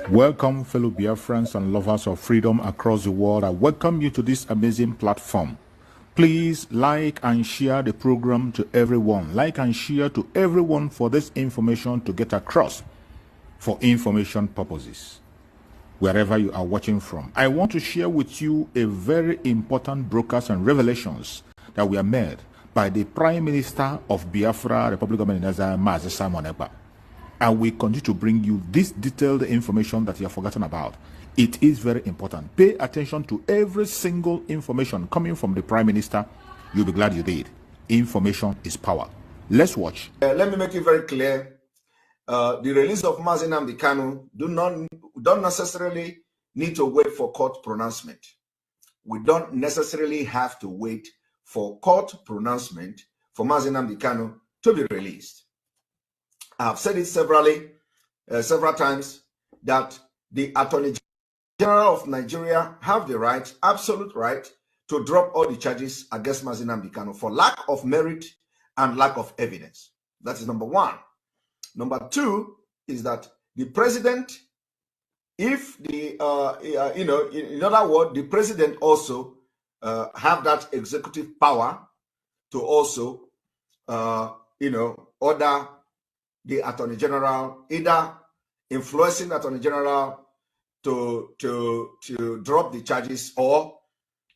Welcome, fellow Biafrans and lovers of freedom across the world. I welcome you to this amazing platform. Please like and share the program to everyone. Like and share to everyone for this information to get across for information purposes. Wherever you are watching from, I want to share with you a very important broadcast and revelations that were made by the Prime Minister of Biafra, Republic of Nigeria, Mazi Simon Ekpa. And we continue to bring you this detailed information that you have forgotten about. It is very important. Pay attention to every single information coming from the Prime Minister. You'll be glad you did. Information is power. Let's watch. Let me make it very clear. The release of Mazi Nnamdi Kanu don't necessarily need to wait for court pronouncement. We don't necessarily have to wait for court pronouncement for Mazi Nnamdi Kanu to be released. I've said it several times, that the Attorney General of Nigeria have the right, absolute right, to drop all the charges against Mazi Nnamdi Kanu for lack of merit and lack of evidence. That is number one. Number two is that the president, if the in other words, the president also have that executive power to also order the Attorney General, either influencing the Attorney General to drop the charges, or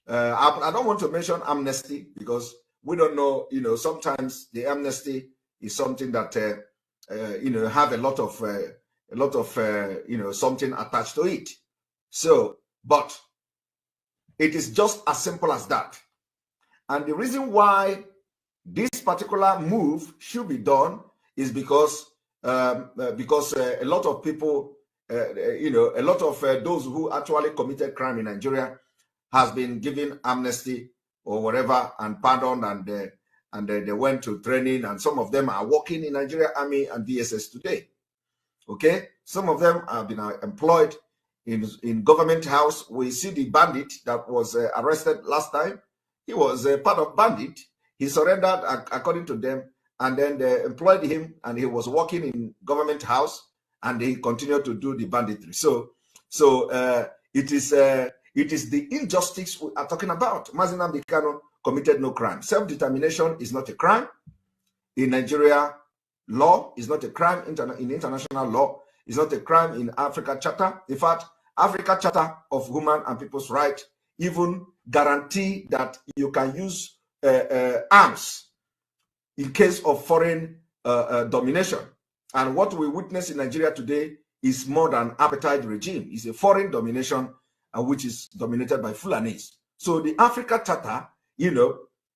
I don't want to mention amnesty, because we don't know. Sometimes the amnesty is something that have a lot of something attached to it. So, but it is just as simple as that. And the reason why this particular move should be done is because a lot of people, a lot of those who actually committed crime in Nigeria has been given amnesty or whatever and pardoned, and they went to training, and some of them are working in Nigeria Army and DSS today. Okay, some of them have been employed in government house. We see the bandit that was arrested last time. He was part of bandit. He surrendered according to them, and then they employed him, and he was working in government house, and he continued to do the banditry. So it is the injustice we are talking about. Mazi Nnamdi Kanu committed no crime. Self-determination is not a crime in Nigeria law. Is not a crime in international law. It's not a crime in Africa Charter. In fact, Africa Charter of Human and People's Rights even guarantee that you can use arms in case of foreign domination. And what we witness in Nigeria today is more than apartheid regime. It's a foreign domination, which is dominated by Fulanis. So the Africa Charter,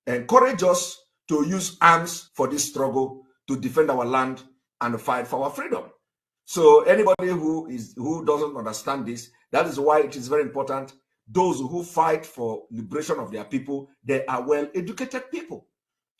encourage us to use arms for this struggle to defend our land and fight for our freedom. So anybody who doesn't understand this, that is why it is very important. Those who fight for liberation of their people, they are well-educated people.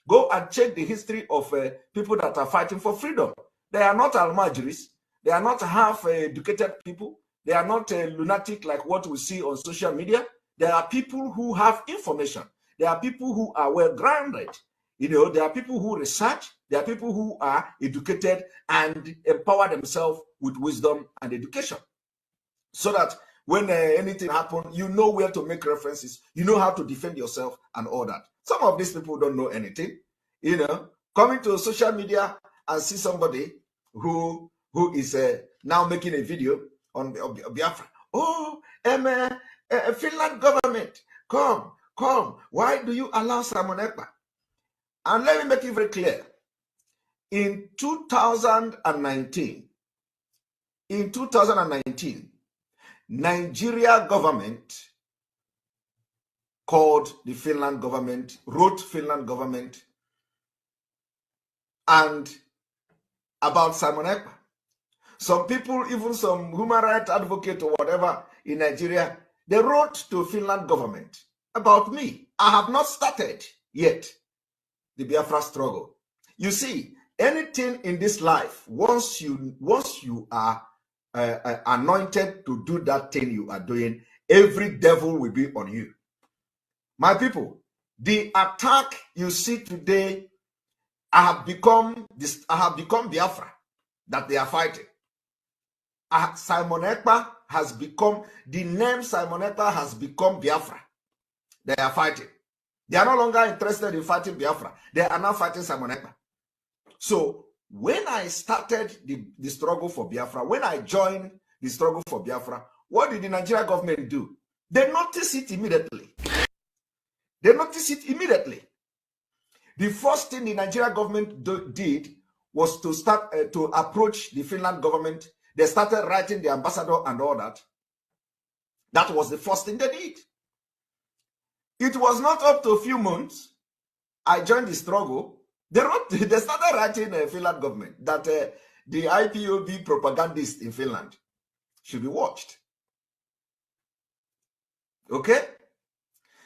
Go and check the history of people that are fighting for freedom. They are not almajiris. They are not half-educated people. They are not lunatic like what we see on social media. They are people who have information. They are people who are well-grounded. There are people who research. There are people who are educated and empower themselves with wisdom and education. So that when anything happens, you know where to make references. You know how to defend yourself and all that. Some of these people don't know anything. Coming to social media and see somebody who is now making a video on Biafra. Oh, Finland government, come. Why do you allow Simon Ekpa? And let me make it very clear. In 2019, Nigeria government called the Finland government, wrote Finland government, and about Simon Ekpa. Some people, even some human rights advocate or whatever in Nigeria, they wrote to Finland government about me. I have not started yet the Biafra struggle. You see, anything in this life, once you are anointed to do that thing you are doing, every devil will be on you. My people, the attack you see today, I have become Biafra that they are fighting. Simon Ekpa has become, the name Simon Ekpa has become Biafra. They are fighting. They are no longer interested in fighting Biafra. They are now fighting Simon Ekpa. So when I started the struggle for Biafra, when I joined the struggle for Biafra, what did the Nigerian government do? They noticed it immediately. They noticed it immediately. The first thing the Nigerian government did was to start to approach the Finland government. They started writing the ambassador and all that. That was the first thing they did. It was not up to a few months. I joined the struggle. They started writing the Finland government that the IPOB propagandist in Finland should be watched. Okay?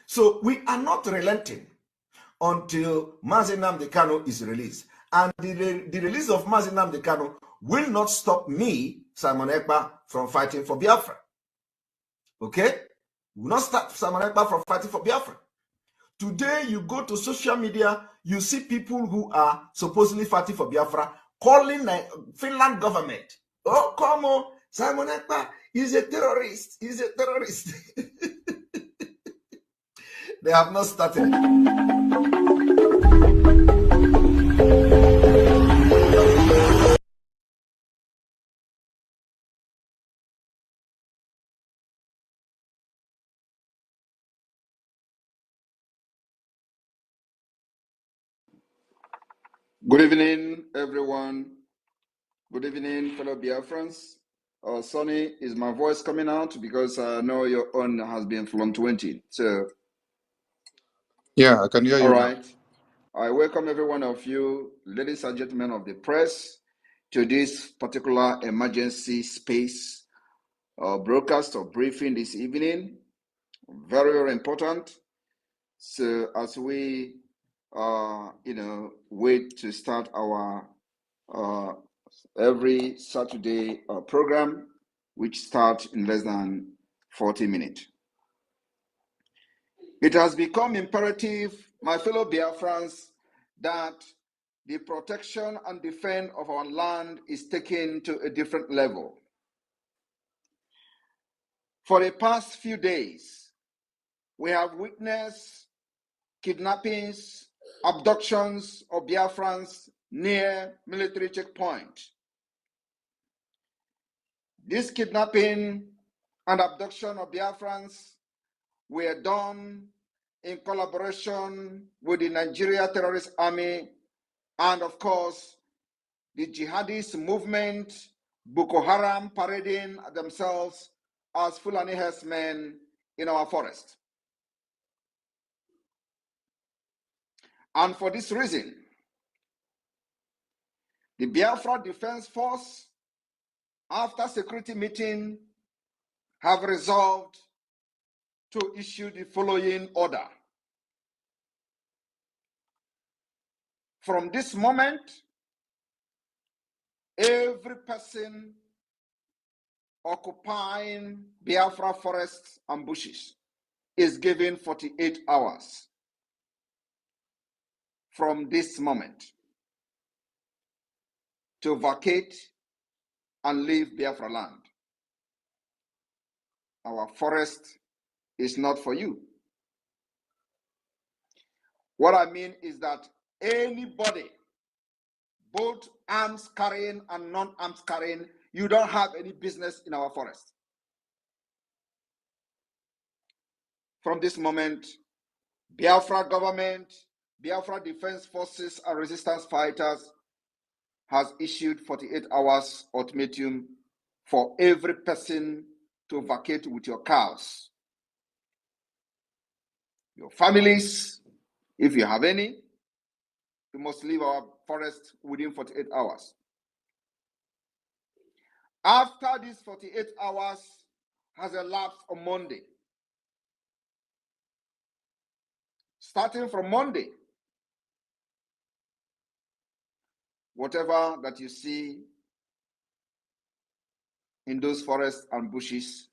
So we are not relenting until Mazi Nnamdi Kanu is released. And the release of Mazi Nnamdi Kanu will not stop me, Simon Ekpa, from fighting for Biafra. Okay? Will not stop Simon Ekpa from fighting for Biafra. Today, you go to social media, you see people who are supposedly fighting for Biafra calling the Finland government. Oh, come on, Simon Ekpa is a terrorist. He's a terrorist. They have not started. Good evening, everyone. Good evening, fellow Biafrans. Sonny, is my voice coming out? Because I know your own has been fluctuating. So, yeah, I can hear you. All right. I welcome every one of you, ladies and gentlemen of the press, to this particular emergency space broadcast or briefing this evening. Very, very important. So, as we, wait to start our every Saturday program, which starts in less than 40 minutes. It has become imperative, my fellow Biafrans, that the protection and defense of our land is taken to a different level. For the past few days, we have witnessed kidnappings, abductions of Biafrans near military checkpoint. This kidnapping and abduction of Biafrans were done in collaboration with the Nigeria Terrorist Army and, of course, the jihadist movement, Boko Haram, parading themselves as Fulani herdsmen in our forest. And for this reason, the Biafra Defense Force, after security meeting, have resolved to issue the following order. From this moment, every person occupying Biafra forests and bushes is given 48 hours from this moment to vacate and leave Biafra land. Our forest is not for you. What I mean is that anybody, both arms carrying and non-arms carrying, you don't have any business in our forest. From this moment, Biafra government, Biafra Defense Forces and resistance fighters has issued 48 hours ultimatum for every person to vacate with your cows, your families, if you have any. You must leave our forest within 48 hours. After these 48 hours has elapsed on Monday, starting from Monday, whatever that you see in those forests and bushes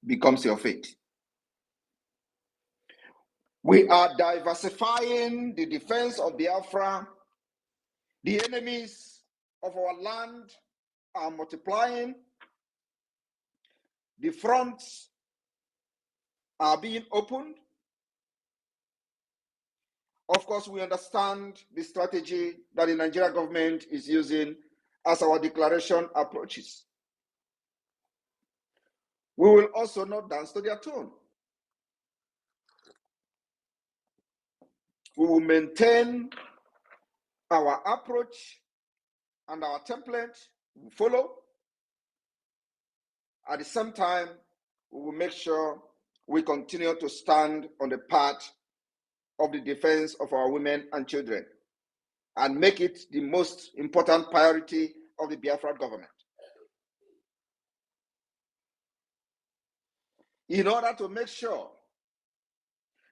becomes your fate. We are diversifying the defense of Biafra. The enemies of our land are multiplying. The fronts are being opened. Of course, we understand the strategy that the Nigerian government is using as our declaration approaches. We will also not dance to their tune. We will maintain our approach and our template we follow. At the same time, we will make sure we continue to stand on the path of the defense of our women and children and make it the most important priority of the Biafra government. In order to make sure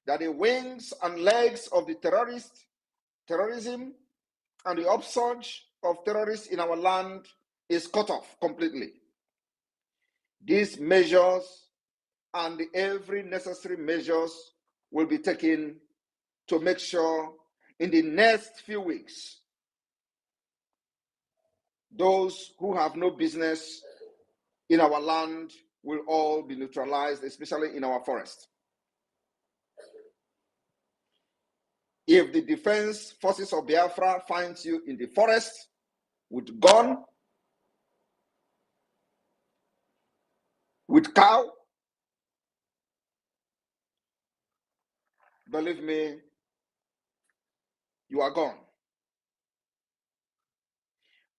that the wings and legs of the terrorism and the upsurge of terrorists in our land is cut off completely. These measures and every necessary measures will be taken to make sure in the next few weeks, those who have no business in our land will all be neutralized, especially in our forest. If the defense forces of Biafra finds you in the forest with gun, with cow, believe me, you are gone.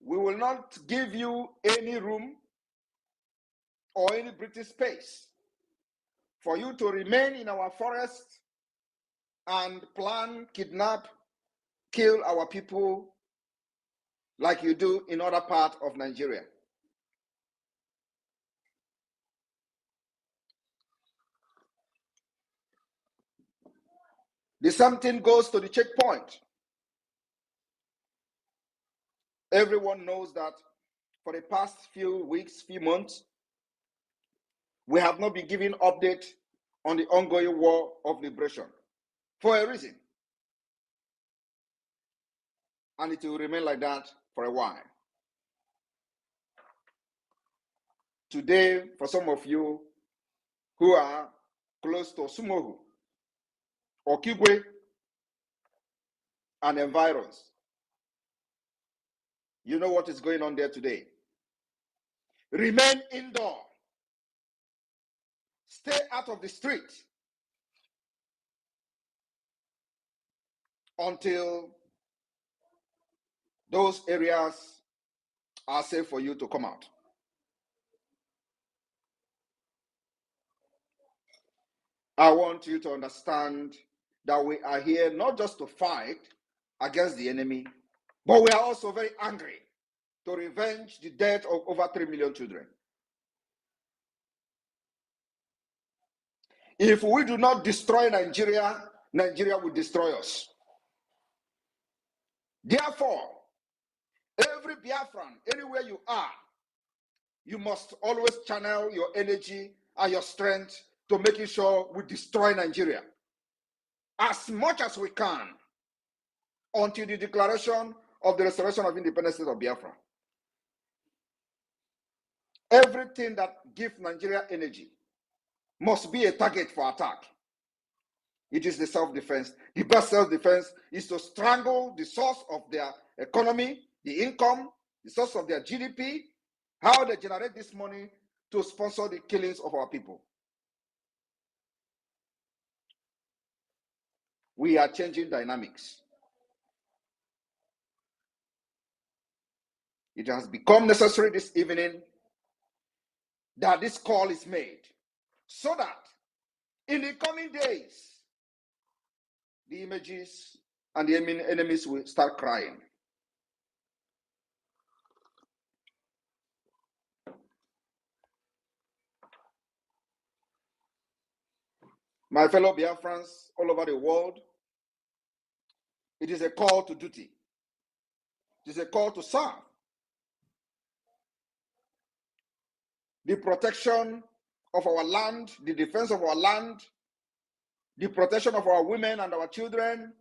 We will not give you any room or any British space for you to remain in our forest and plan, kidnap, kill our people like you do in other parts of Nigeria. The same thing goes to the checkpoint. Everyone knows that for the past few weeks, few months, we have not been giving update on the ongoing war of liberation for a reason. And it will remain like that for a while. Today, for some of you who are close to Sumohu, Okigwe, and environs, you know what is going on there today. Remain indoor. Stay out of the street until those areas are safe for you to come out. I want you to understand that we are here not just to fight against the enemy, but we are also very angry to revenge the death of over 3 million children. If we do not destroy Nigeria, Nigeria will destroy us. Therefore, every Biafran, anywhere you are, you must always channel your energy and your strength to making sure we destroy Nigeria as much as we can until the declaration of the restoration of independence of Biafra. Everything that gives Nigeria energy must be a target for attack. It is the self-defense. The best self-defense is to strangle the source of their economy, the income, the source of their GDP, how they generate this money to sponsor the killings of our people. We are changing dynamics. It has become necessary this evening that this call is made so that in the coming days, the images and the enemies will start crying. My fellow Biafrans all over the world, it is a call to duty. It is a call to serve. The protection of our land, the defense of our land, the protection of our women and our children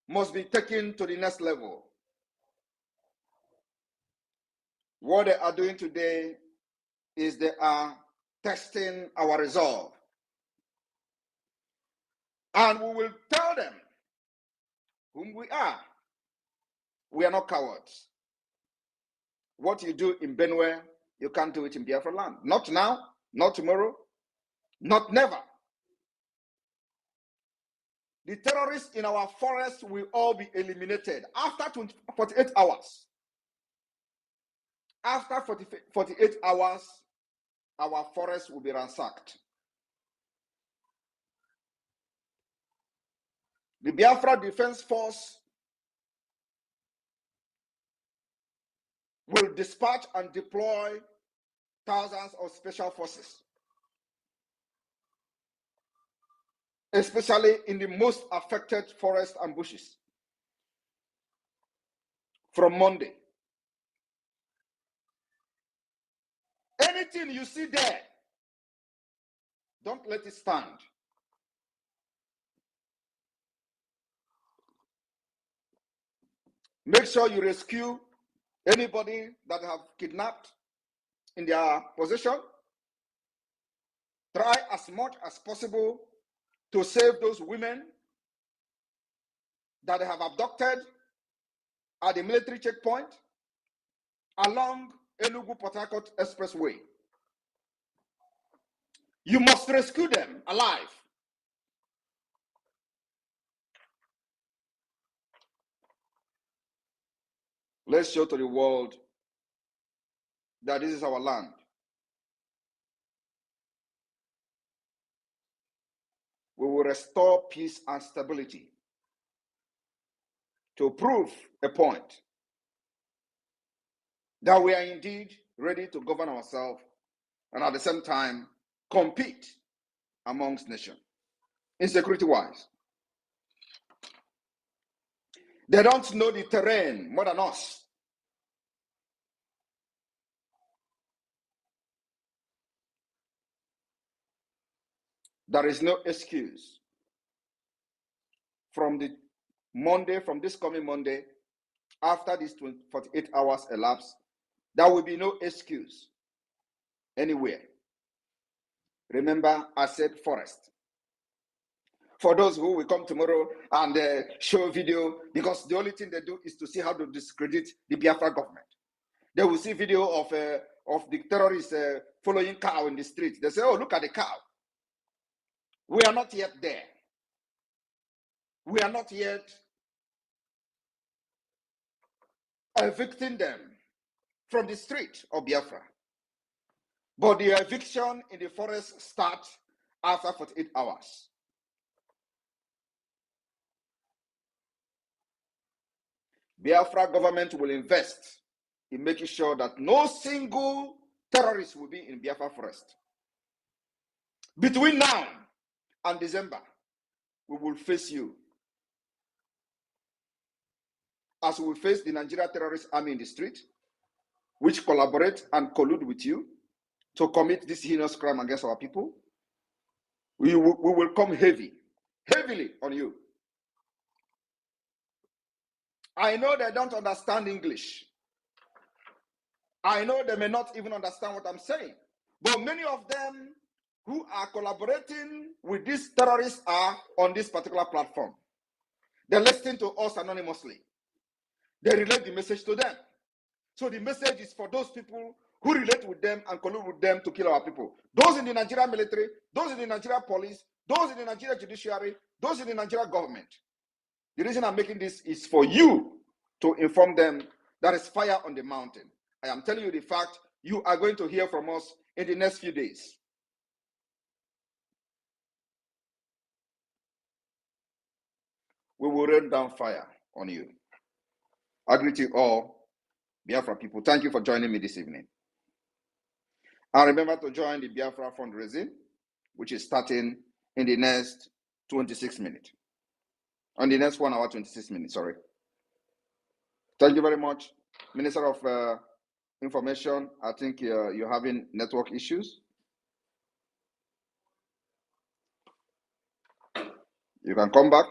must be taken to the next level. What they are doing today is they are testing our resolve. And we will tell them whom we are. We are not cowards. What you do in Benue, you can't do it in Biafra land. Not now, not tomorrow, not never. The terrorists in our forests will all be eliminated after 48 hours. After 48 hours, our forests will be ransacked. The Biafra Defense Force will dispatch and deploy thousands of special forces, especially in the most affected forests and bushes from Monday. Anything you see there, don't let it stand. Make sure you rescue anybody that have kidnapped in their possession. Try as much as possible to save those women that they have abducted at the military checkpoint along Enugu-Port Harcourt Expressway. You must rescue them alive. Let's show to the world that this is our land. We will restore peace and stability to prove a point that we are indeed ready to govern ourselves and at the same time compete amongst nations, insecurity-wise. They don't know the terrain more than us. There is no excuse from this coming Monday, after these 48 hours elapse, there will be no excuse anywhere. Remember, I said forest. For those who will come tomorrow and show video, because the only thing they do is to see how to discredit the Biafra government. They will see video of the terrorists following cow in the street. They say, oh, look at the cow. We are not yet there. We are not yet evicting them from the street of Biafra. But the eviction in the forest starts after 48 hours. Biafra government will invest in making sure that no single terrorist will be in Biafra forest. Between now and December, we will face you, as we face the Nigeria terrorist army in the street, which collaborate and collude with you to commit this heinous crime against our people. We will come heavily on you. I know they don't understand English. I know they may not even understand what I'm saying. But many of them who are collaborating with these terrorists are on this particular platform. They listen to us anonymously. They relate the message to them. So the message is for those people who relate with them and collude with them to kill our people. Those in the Nigerian military, those in the Nigerian police, those in the Nigerian judiciary, those in the Nigerian government. The reason I'm making this is for you to inform them there is fire on the mountain. I am telling you the fact. You are going to hear from us in the next few days. We will rain down fire on you. I greet you all, Biafra people. Thank you for joining me this evening. And remember to join the Biafra fundraising, which is starting in the next 26 minutes. On the next 1 hour, 26 minutes, sorry. Thank you very much. Minister of Information, I think you're having network issues. You can come back.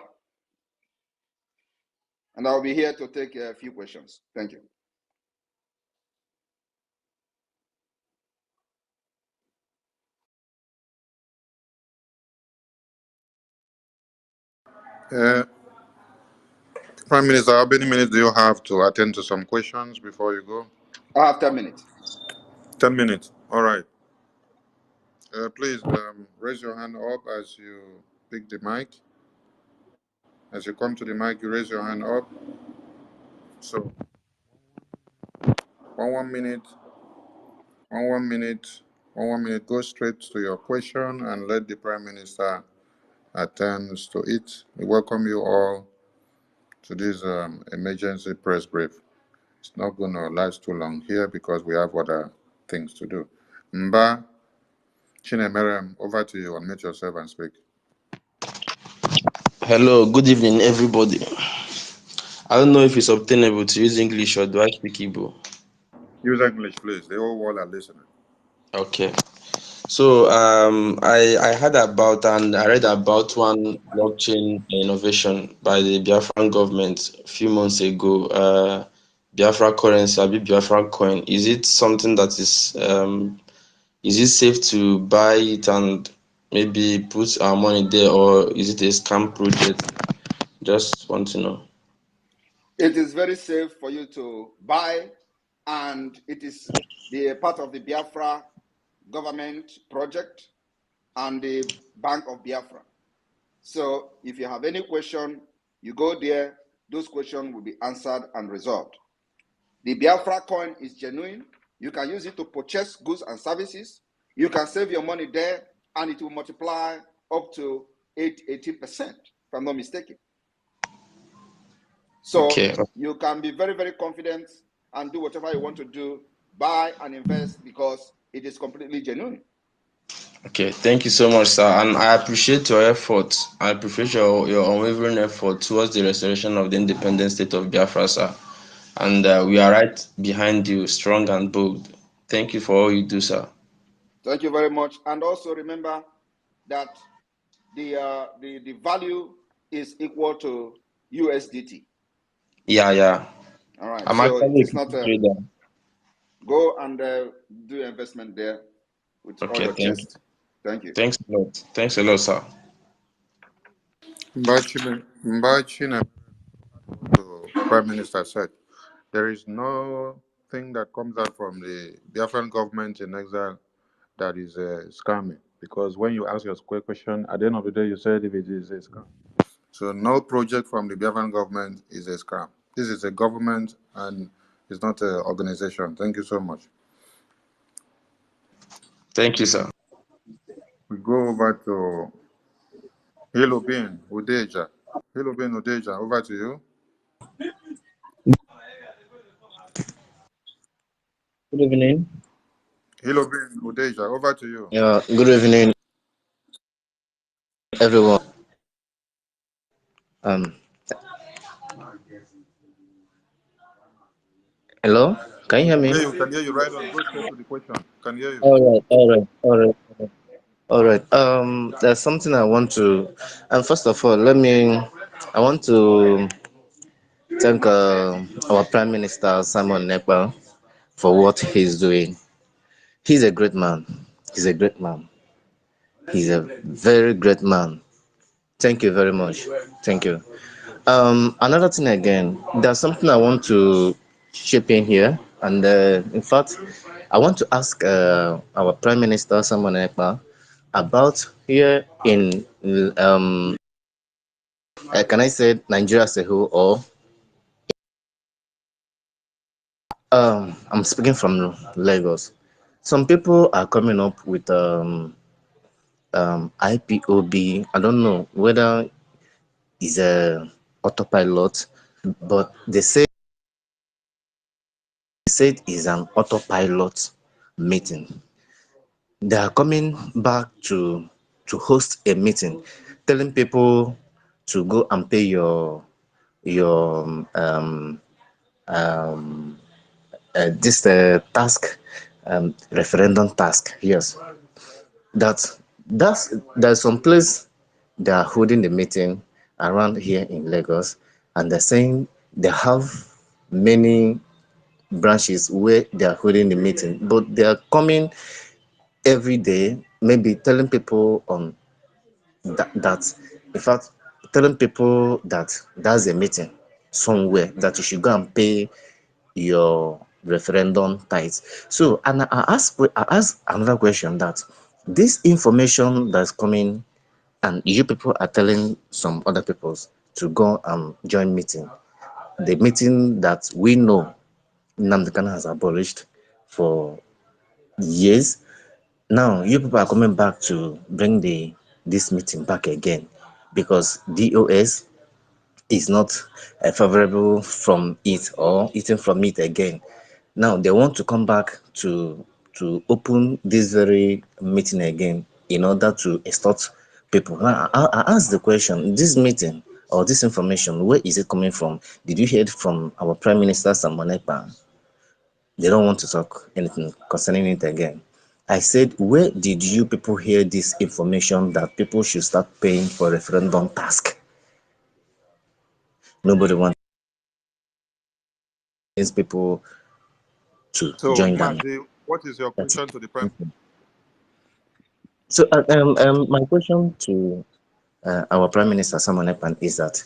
And I'll be here to take a few questions. Thank you. Prime Minister, how many minutes do you have to attend to some questions before you go? I have 10 minutes. 10 minutes. All right. Please raise your hand up as you pick the mic. As you come to the mic, you raise your hand up. So, one minute, one minute, one minute. Go straight to your question and let the Prime Minister attend to it. We welcome you all to this emergency press brief. It's not going to last too long here because we have other things to do. Mba Chinemerem, over to you. Unmute yourself and speak. Hello, good evening, everybody. I don't know if it's obtainable to use English or do I speak Igbo? Use English, please. The whole world are listening. Okay. So I heard about and I read about one blockchain innovation by the Biafran government a few months ago. Biafra currency, Biafra coin. Is it something that is it safe to buy it and maybe put our money there, or is it a scam project? Just want to know. It is very safe for you to buy, and it is the part of the Biafra government project and the Bank of Biafra. So if you have any question, you go there, those questions will be answered and resolved. The Biafra coin is genuine. You can use it to purchase goods and services. You can save your money there, and it will multiply up to 18%, if I'm not mistaken. So Okay. you can be very, very confident and do whatever you want to do, buy and invest, because it is completely genuine. Okay, thank you so much, sir. And I appreciate your effort. I appreciate your unwavering effort towards the restoration of the independent state of Biafra, sir. And we are right behind you, strong and bold. Thank you for all you do, sir. Thank you very much. And also remember that the value is equal to USDT. Yeah. All right. I'm So it actually a is not crypto trader. go and do investment there with all Okay, your thank you. chest. Thank you. Thanks a lot. Thanks a lot, sir. Mba Chinemerem, the Prime Minister said, there is nothing that comes out from the Biafran government in exile that is scamming. Because when you ask your question, at the end of the day, you said if it is a scam. So no project from the Biafran government is a scam. This is a government and it's not an organization. Thank you so much. Thank you, sir. We go over to Hilobin Udeja. Hilobin Udeja, over to you. Good evening. Hilobin Udeja, over to you. Yeah, good evening, everyone. Um, Hello, can you hear me? Yeah, you can hear you right on. Go straight to the question. Can hear you. All right. There's something I want to, and first of all, I want to thank our Prime Minister Simon Ekpa for what he's doing. He's a great man. He's a great man. He's a very great man. Thank you very much. Thank you. Another thing again, there's something I want to chip in here, and in fact, I want to ask our Prime Minister Simon Ekpa about here in can I say Nigeria as a whole, or I'm speaking from Lagos. Some people are coming up with IPOB. I don't know whether it's a autopilot, but they say it's an autopilot meeting. They are coming back to host a meeting, telling people to go and pay your this task, referendum task. Yes, that's there's some place they are holding the meeting around here in Lagos, and they're saying they have many branches where they are holding the meeting, but they are coming every day, maybe telling people on that in fact telling people that there's a meeting somewhere that you should go and pay your referendum tithes. So, and I ask another question, that this information that's coming and you people are telling some other peoples to go and join meeting, the meeting that we know Nnamdi Kanu has abolished for years. Now you people are coming back to bring this meeting back again because DOS is not favorable from it or eating from it again. Now they want to come back to open this very meeting again in order to extort people. Now I ask the question: this meeting or this information, where is it coming from? Did you hear it from our Prime Minister Simon Ekpa? They don't want to talk anything concerning it again. I said, where did you people hear this information that people should start paying for referendum task? Nobody wants people to So, join them. Mazi, what is your That's it. question to the Prime? So, my question to our Prime Minister Simon Ekpa is that,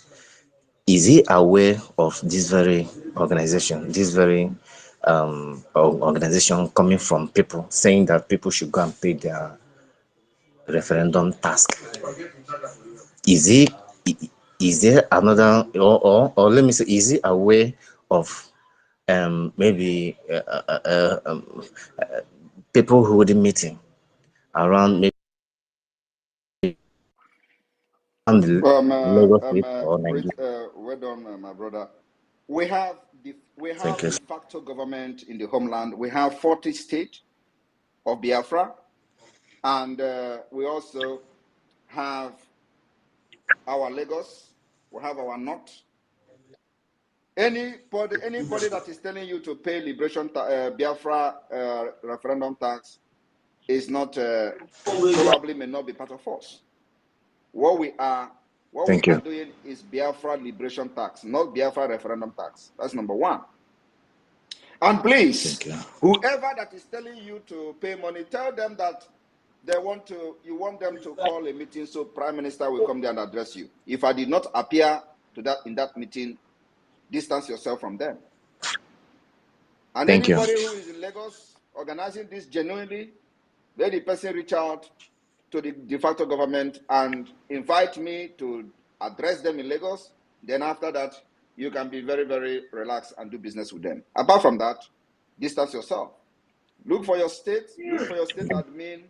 is he aware of this very organization, organization coming from people saying that people should go and pay their referendum task? Is he, is there another, or let me say, is he aware of maybe people who would be meeting around maybe the Lagos State or Great, Nigeria? well done, my brother. We have Thank you. de facto government in the homeland. We have 40 states of Biafra, and we also have our Lagos. We have our North. Anybody that is telling you to pay liberation Biafra referendum tax is not probably may not be part of us. What we are doing is Biafra liberation tax, not Biafra referendum tax. That's number one. And please, whoever that is telling you to pay money, tell them that you want them to call a meeting so Prime Minister will come there and address you. If I did not appear in that meeting, distance yourself from them. And anybody who is in Lagos organizing this genuinely, let the person reach out to the de facto government and invite me to address them in Lagos. Then after that, you can be very, very relaxed and do business with them. Apart from that, distance yourself. Look for your state admin.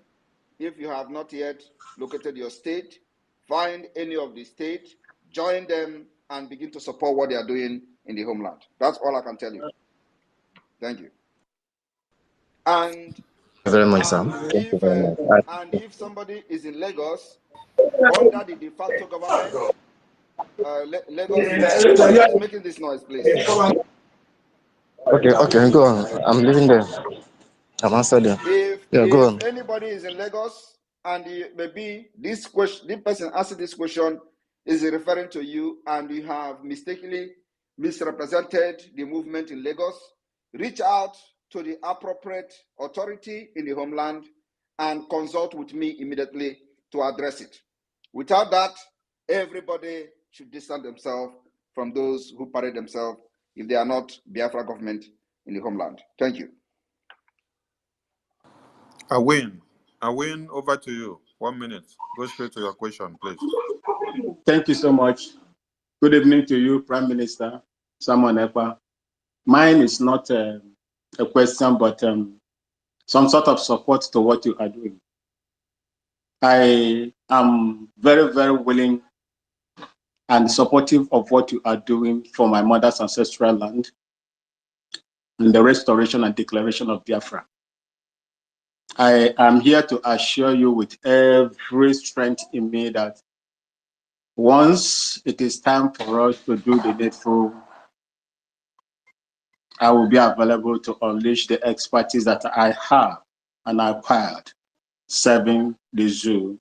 If you have not yet located your state, find any of the state, join them, and begin to support what they are doing in the homeland. That's all I can tell you. Thank you. And Very much, Sam. Thank you very much. And if somebody is in Lagos under the de facto government, Lagos, who's making this noise, please? Okay, go on. I'm living there. I'm answered you. Go on. If anybody is in Lagos and maybe this person asking this question is referring to you and you have mistakenly misrepresented the movement in Lagos, reach out to the appropriate authority in the homeland and consult with me immediately to address it. Without that, everybody should distance themselves from those who parade themselves if they are not Biafra government in the homeland. Thank you. Awin, over to you. 1 minute. Go straight to your question, please. Thank you so much. Good evening to you, Prime Minister Simon Ekpa. Mine is not a question, but some sort of support to what you are doing. I am very, very willing and supportive of what you are doing for my mother's ancestral land and the restoration and declaration of Biafra. I am here to assure you with every strength in me that once it is time for us to do the needful, I will be available to unleash the expertise that I have and acquired serving the zoo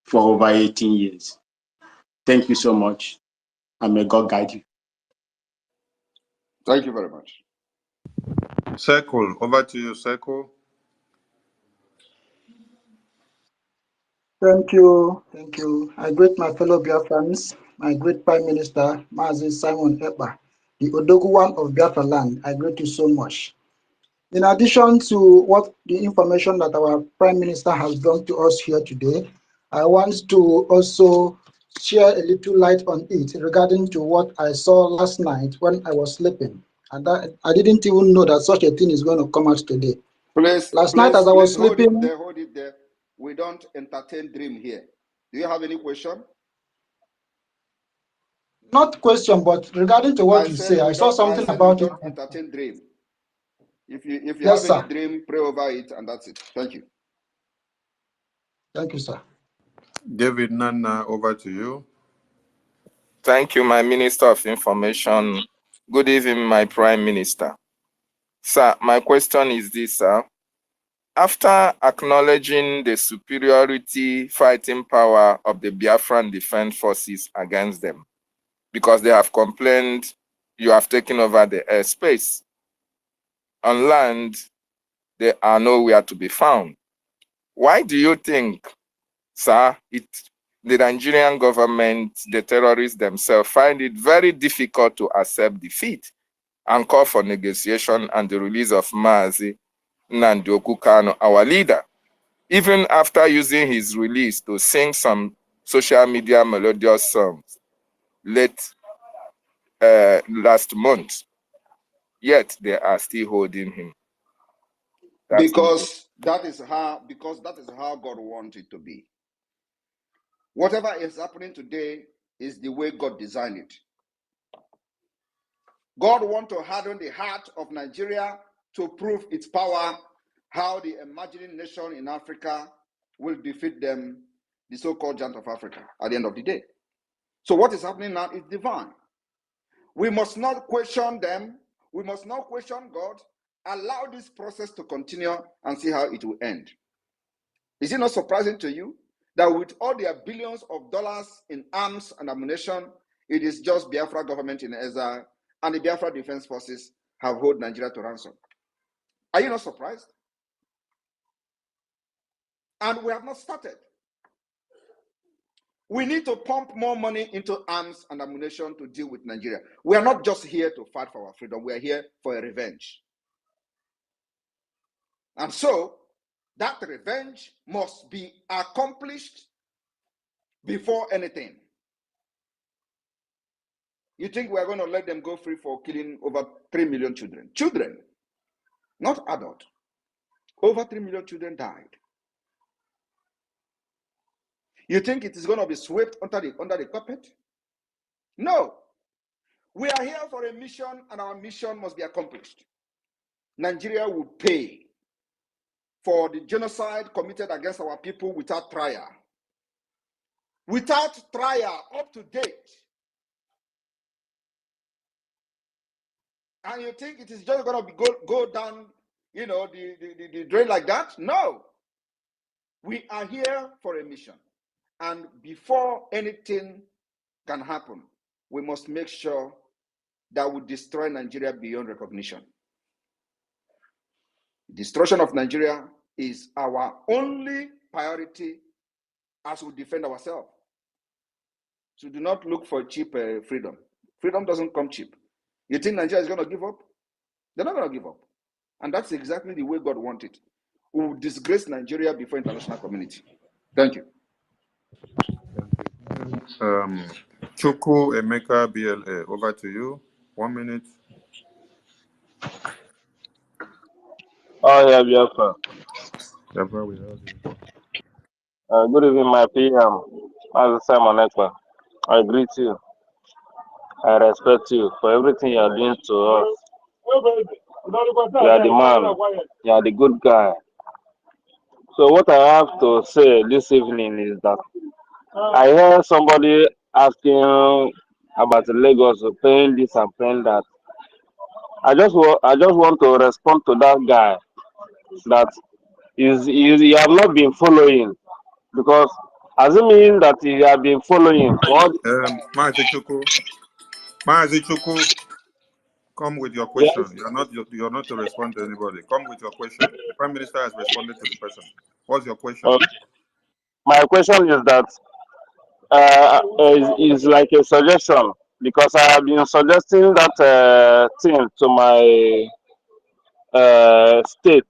for over 18 years. Thank you so much, and may God guide you. Thank you very much. Circle, over to you, Circle. Thank you. Thank you. I greet my fellow Biafrans, my great Prime Minister, Mazi Simon Ekpa, the Odogu one of Biafra land. I greet you so much. In addition to what the information that our Prime Minister has brought to us here today, I want to also share a little light on it regarding to what I saw last night when I was sleeping. And I didn't even know that such a thing is going to come out today. Last night as I was sleeping... Hold it there. We don't entertain dream here. Do you have any question? Not question, but regarding to what you say, I saw something about it. Don't entertain dream. If you Yes, have any sir. dream, pray over it, and that's it. Thank you. Thank you, sir. David Nana, over to you. Thank you, my Minister of Information. Good evening, my Prime Minister. Sir, my question is this, sir. After acknowledging the superiority fighting power of the Biafran Defense Forces against them, because they have complained you have taken over the airspace, on land, they are nowhere to be found. Why do you think, sir, the Nigerian government, the terrorists themselves, find it very difficult to accept defeat and call for negotiation and the release of Mazi Nnamdi Kanu, our leader, even after using his release to sing some social media melodious songs last month, yet they are still holding him? Because that is how God wants it to be. Whatever is happening today is the way God designed it. God wants to harden the heart of Nigeria to prove its power, how the emerging nation in Africa will defeat them, the so-called giant of Africa, at the end of the day. So what is happening now is divine. We must not question them. We must not question God. Allow this process to continue and see how it will end. Is it not surprising to you that with all their billions of dollars in arms and ammunition, it is just Biafra government in exile and the Biafra Defense Forces have held Nigeria to ransom? Are you not surprised? And we have not started. We need to pump more money into arms and ammunition to deal with Nigeria. We are not just here to fight for our freedom. We are here for a revenge. And so that revenge must be accomplished before anything. You think we're going to let them go free for killing over 3 million children? Children, not adults. Over 3 million children died. You think it is going to be swept under the carpet? No. We are here for a mission, and our mission must be accomplished. Nigeria will pay for the genocide committed against our people without trial. Without trial, up to date. And you think it is just going to go down, the drain like that? No. We are here for a mission. And before anything can happen, we must make sure that we destroy Nigeria beyond recognition. Destruction of Nigeria is our only priority as we defend ourselves. So do not look for cheap freedom. Freedom doesn't come cheap. You think Nigeria is going to give up? They're not going to give up. And that's exactly the way God wanted. We will disgrace Nigeria before international community. Thank you. Chukwu Emeka BLA, over to you. 1 minute. Oh, yeah, Biafra. Biafra, we have you. Good evening, my PM. As Simon Ekpa, I greet you. I respect you for everything you are doing to us. You are the man. You are the good guy. So what I have to say this evening is that I hear somebody asking about Lagos paying this and paying that. I just want to respond to that guy that you have not been following, because assuming that you have been following what Maazi Chukwu, come with your yes, question. You're not to respond to anybody. Come with your question. The Prime Minister has responded to the person. What's your question? okay. My question is that is like a suggestion because I have been suggesting that thing to my state.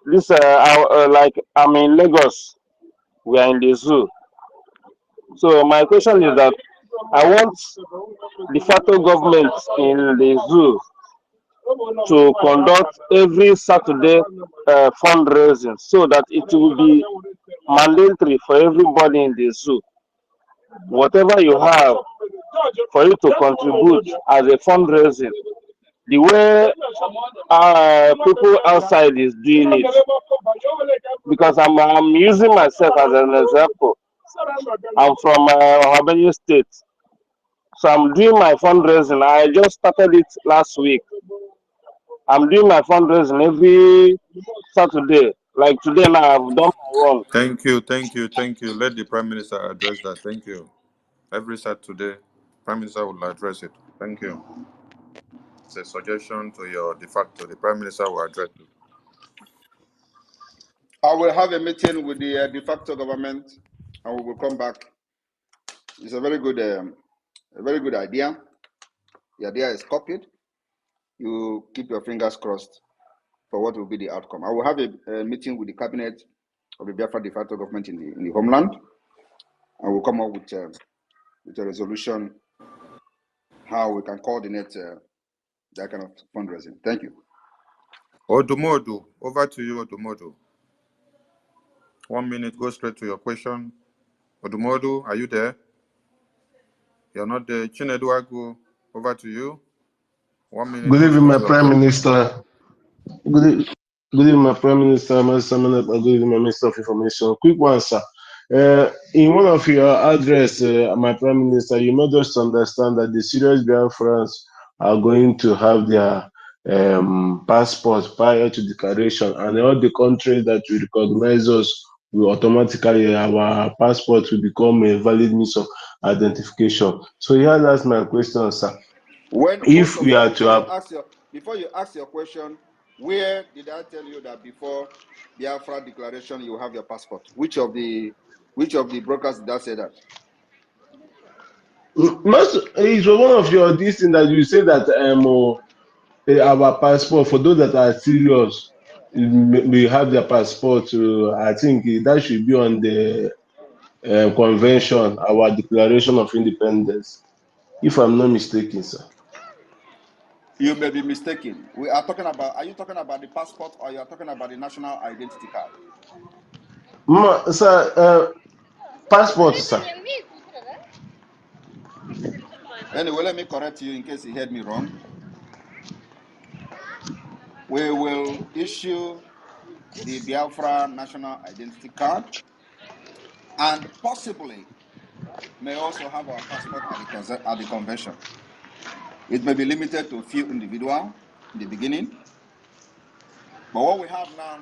This like I'm in Lagos, we are in the zoo. So my question is that I want the federal government in the zoo to conduct every Saturday fundraising so that it will be mandatory for everybody in the zoo. Whatever you have for you to contribute as a fundraising, the way people outside is doing it. Because I'm using myself as an example. I'm from Habanye State. So I'm doing my fundraising. I just started it last week. I'm doing my fundraising every Saturday. Like today now, I've done my one. Thank you, thank you, thank you. Let the Prime Minister address that. Thank you. Every Saturday, Prime Minister will address it. Thank you. It's a suggestion to your de facto. The Prime Minister will address it. I will have a meeting with the de facto government, and we will come back. It's a very good idea. The idea is copied. You keep your fingers crossed for what will be the outcome. I will have a meeting with the cabinet of the Biafra de facto government in the homeland, and we'll come up with a resolution how we can coordinate that kind of fundraising. Thank you. Odumodu, over to you, Odumodu. 1 minute, go straight to your question. Odumodu, are you there? You're not there. Chinedu Agu, over to you. 1 minute. Good Go evening, straight my to your Prime question. Minister. Good evening, my Prime Minister, my good evening, my Minister of Information. Quick one, sir. In one of your address, my Prime Minister, you made us understand that the serious Biafrans are going to have their passports prior to declaration, and all the countries that will recognize us will automatically, our passport will become a valid means of identification. So here, that's my question, sir. When If first of we all, are to have before you ask your question, where did I tell you that before Biafra declaration you have your passport? Which of the brokers did I say that? It was one of your this thing that you say that our passport for those that are serious we have their passport. I think that should be on the convention, our Declaration of Independence, if I'm not mistaken, sir. You may be mistaken. We are talking about. Are you talking about the passport or you are talking about the national identity card? Sir, passport, sir. Anyway, let me correct you in case you heard me wrong. We will issue the Biafra national identity card and possibly may also have our passport at the convention. It may be limited to a few individuals in the beginning, but what we have now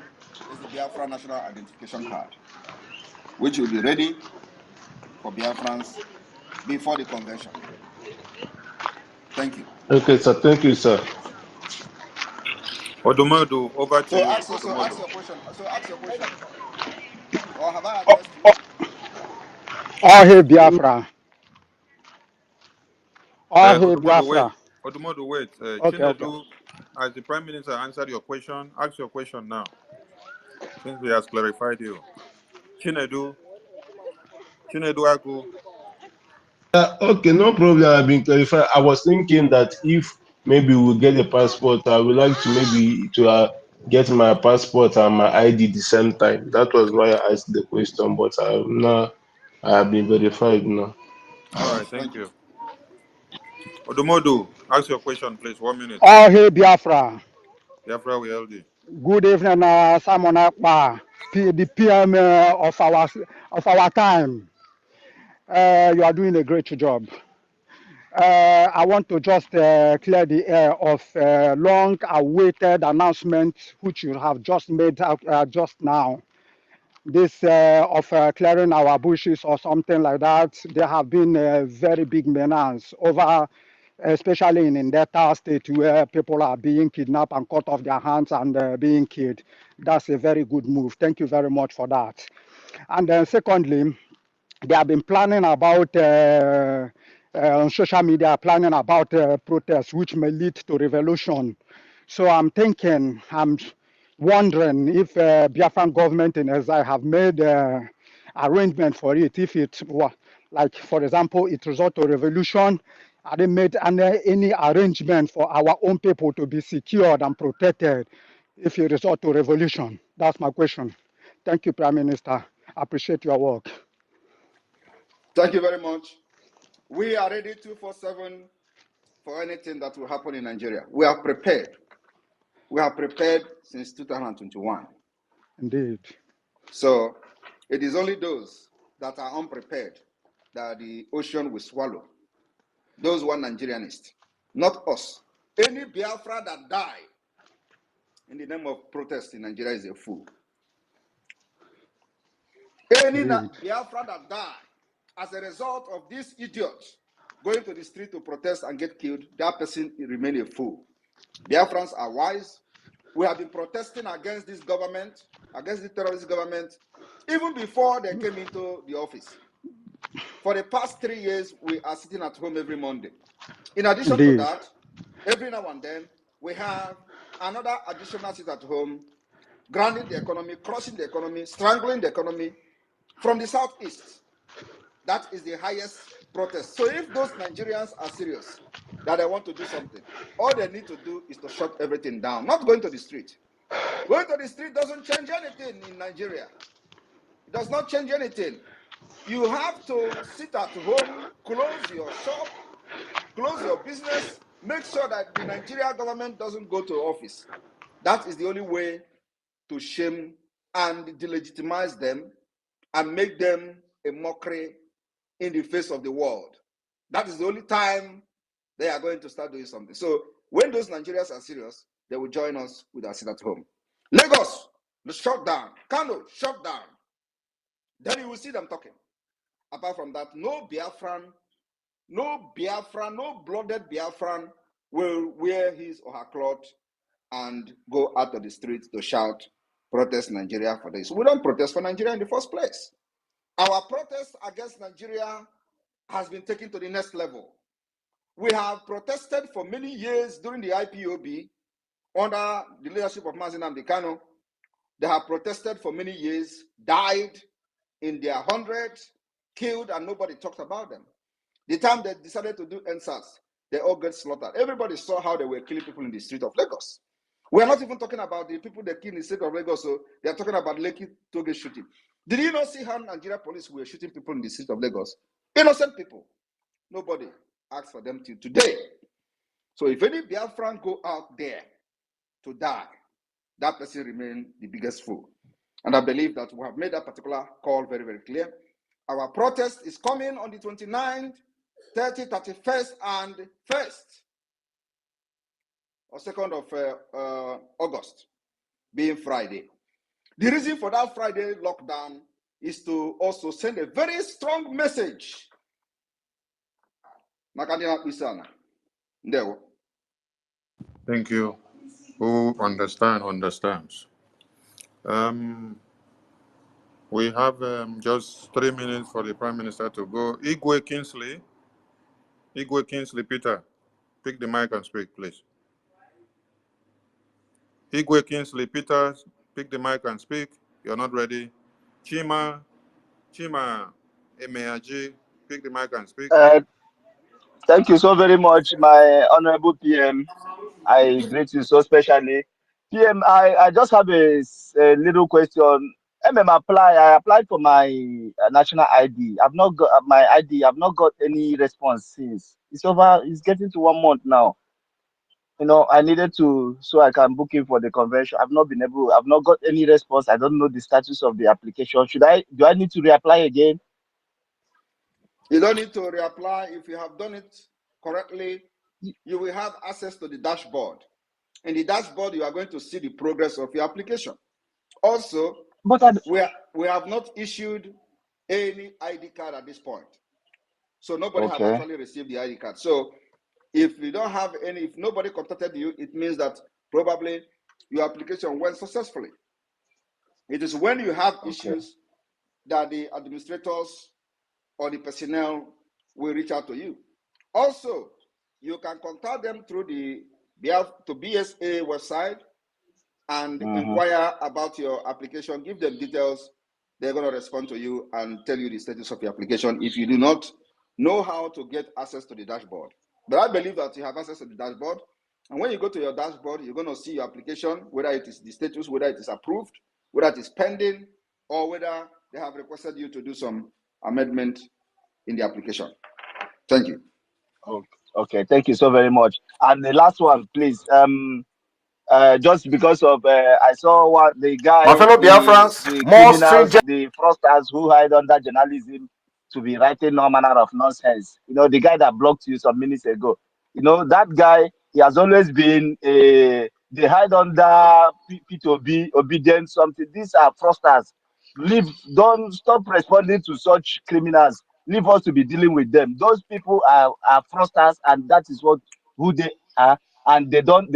is the Biafra national identification card, which will be ready for Biafrans before the convention. Thank you. Okay, sir. Thank you, sir. Odumodu, over to you. Ask your question. Or have I addressed you? All hail Biafra. All hail Odumodu, wait. Biafra. Odumodu, wait. Okay. Chinedu, as the Prime Minister answered your question, ask your question now, since he has clarified you. Chinedu Agu. Okay, no problem. I've been clarified. I was thinking that if maybe we'll get a passport, I would like to maybe to get my passport and my ID the same time. That was why I asked the question, but I have been verified now. All right, thank you. Odumodu, ask your question, please. 1 minute. All hail Biafra. Biafra, we held you. Good evening, Simon Ekpa, the PM of our time. You are doing a great job. I want to just clear the air of long-awaited announcement which you have just made just now. This of clearing our bushes or something like that. There have been very big menace over, especially in Delta State, where people are being kidnapped and cut off their hands and being killed. That's a very good move. Thank you very much for that. And then secondly, they have been planning about on social media, planning about protests which may lead to revolution. So I'm wondering if Biafran government in exile have made arrangement for it. If it were, like, for example, it result to revolution, are they made any arrangement for our own people to be secured and protected if it result to revolution? That's my question. Thank you, Prime Minister. I appreciate your work. Thank you very much. We are ready 24/7 for anything that will happen in Nigeria. We are prepared. We are prepared since 2021. Indeed. So it is only those that are unprepared that the ocean will swallow. Those who are Nigerianists, not us. Any Biafra that die in the name of protest in Nigeria is a fool. Any Biafra that die as a result of these idiots going to the street to protest and get killed, that person remain a fool. Biafrans are wise. We have been protesting against this government, against the terrorist government, even before they came into the office. For the past 3 years, we are sitting at home every Monday. In addition to that, every now and then, we have another additional sit at home, grounding the economy, crushing the economy, strangling the economy from the southeast. That is the highest protest. So if those Nigerians are serious that they want to do something, all they need to do is to shut everything down, not going to the street. Going to the street doesn't change anything in Nigeria. It does not change anything. You have to sit at home, close your shop, close your business, make sure that the Nigerian government doesn't go to office. That is the only way to shame and delegitimize them and make them a mockery in the face of the world. That is the only time they are going to start doing something. So when those Nigerians are serious, they will join us with our sit at home. Lagos, shut down. Kano, shut down. Then you will see them talking. Apart from that, no Biafran, no blooded Biafran will wear his or her cloth and go out of the street to shout, protest Nigeria for this. We don't protest for Nigeria in the first place. Our protest against Nigeria has been taken to the next level. We have protested for many years during the IPOB under the leadership of Mazi Nnamdi Kanu. They have protested for many years, died in their hundreds, killed, and nobody talked about them. The time they decided to do NSAS, they all get slaughtered. Everybody saw how they were killing people in the street of Lagos. We are not even talking about the people they killed in the state of Lagos, so they are talking about Lekki Toge shooting. Did you not see how Nigeria police were shooting people in the street of Lagos? Innocent people. Nobody asked for them till today. So if any Biafran go out there to die, that person remains the biggest fool. And I believe that we have made that particular call very, very clear. Our protest is coming on the 29th, 30th, 31st, and 1st or 2nd of August, being Friday. The reason for that Friday lockdown is to also send a very strong message. Thank you. Who understands. We have just 3 minutes for the Prime Minister to go. Igwe Kingsley, Peter, pick the mic and speak, please. Igwe Kingsley, Peter, pick the mic and speak. You're not ready. Chima Emeaji, pick the mic and speak. Thank you so very much, my honorable PM. I greet you so specially. PM, I just have a little question. I applied for my national ID. I've not got my ID. I've not got any response since. It's getting to 1 month now. You know, I needed to, so I can book in for the convention. I've not got any response. I don't know the status of the application. Do I need to reapply again? You don't need to reapply. If you have done it correctly, you will have access to the dashboard. In the dashboard, you are going to see the progress of your application. Also, we have not issued any ID card at this point. So nobody have actually received the ID card. So if you don't have any, if nobody contacted you, it means that probably your application went successfully. It is when you have issues that the administrators or the personnel will reach out to you. Also, you can contact them through the BSA website and inquire about your application. Give them details. They're going to respond to you and tell you the status of your application if you do not know how to get access to the dashboard. But I believe that you have access to the dashboard. And when you go to your dashboard, you're going to see your application, whether it is the status, whether it is approved, whether it is pending, or whether they have requested you to do some amendment in the application. Thank you. Okay, thank you so very much. And the last one, please. Just because of I saw what the guy, My fellow Biafrans, the more criminals, stringent. the fraudsters who hide under journalism to be writing all manner of nonsense. You know, the guy that blocked you some minutes ago. You know, that guy, he has always been they hide under P2B, obedient something. These are fraudsters. Don't stop responding to such criminals. Leave us to be dealing with them. Those people are fraudsters, and that is who they are, and they don't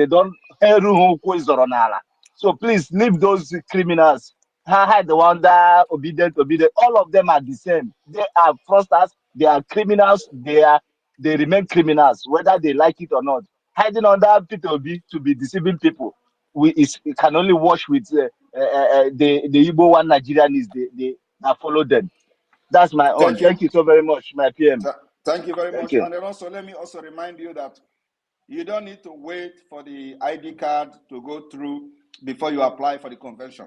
so please leave those criminals. The one that obedient. All of them are the same. They are fraudsters. They are criminals. They remain criminals, whether they like it or not. Hiding under P2B to be deceiving people. It can only wash with the Igbo one Nigerians they that follow them. That's my own. Thank you. Thank you so very much, my PM. Thank you very Thank much. you. And then also, let me also remind you that you don't need to wait for the ID card to go through before you apply for the convention.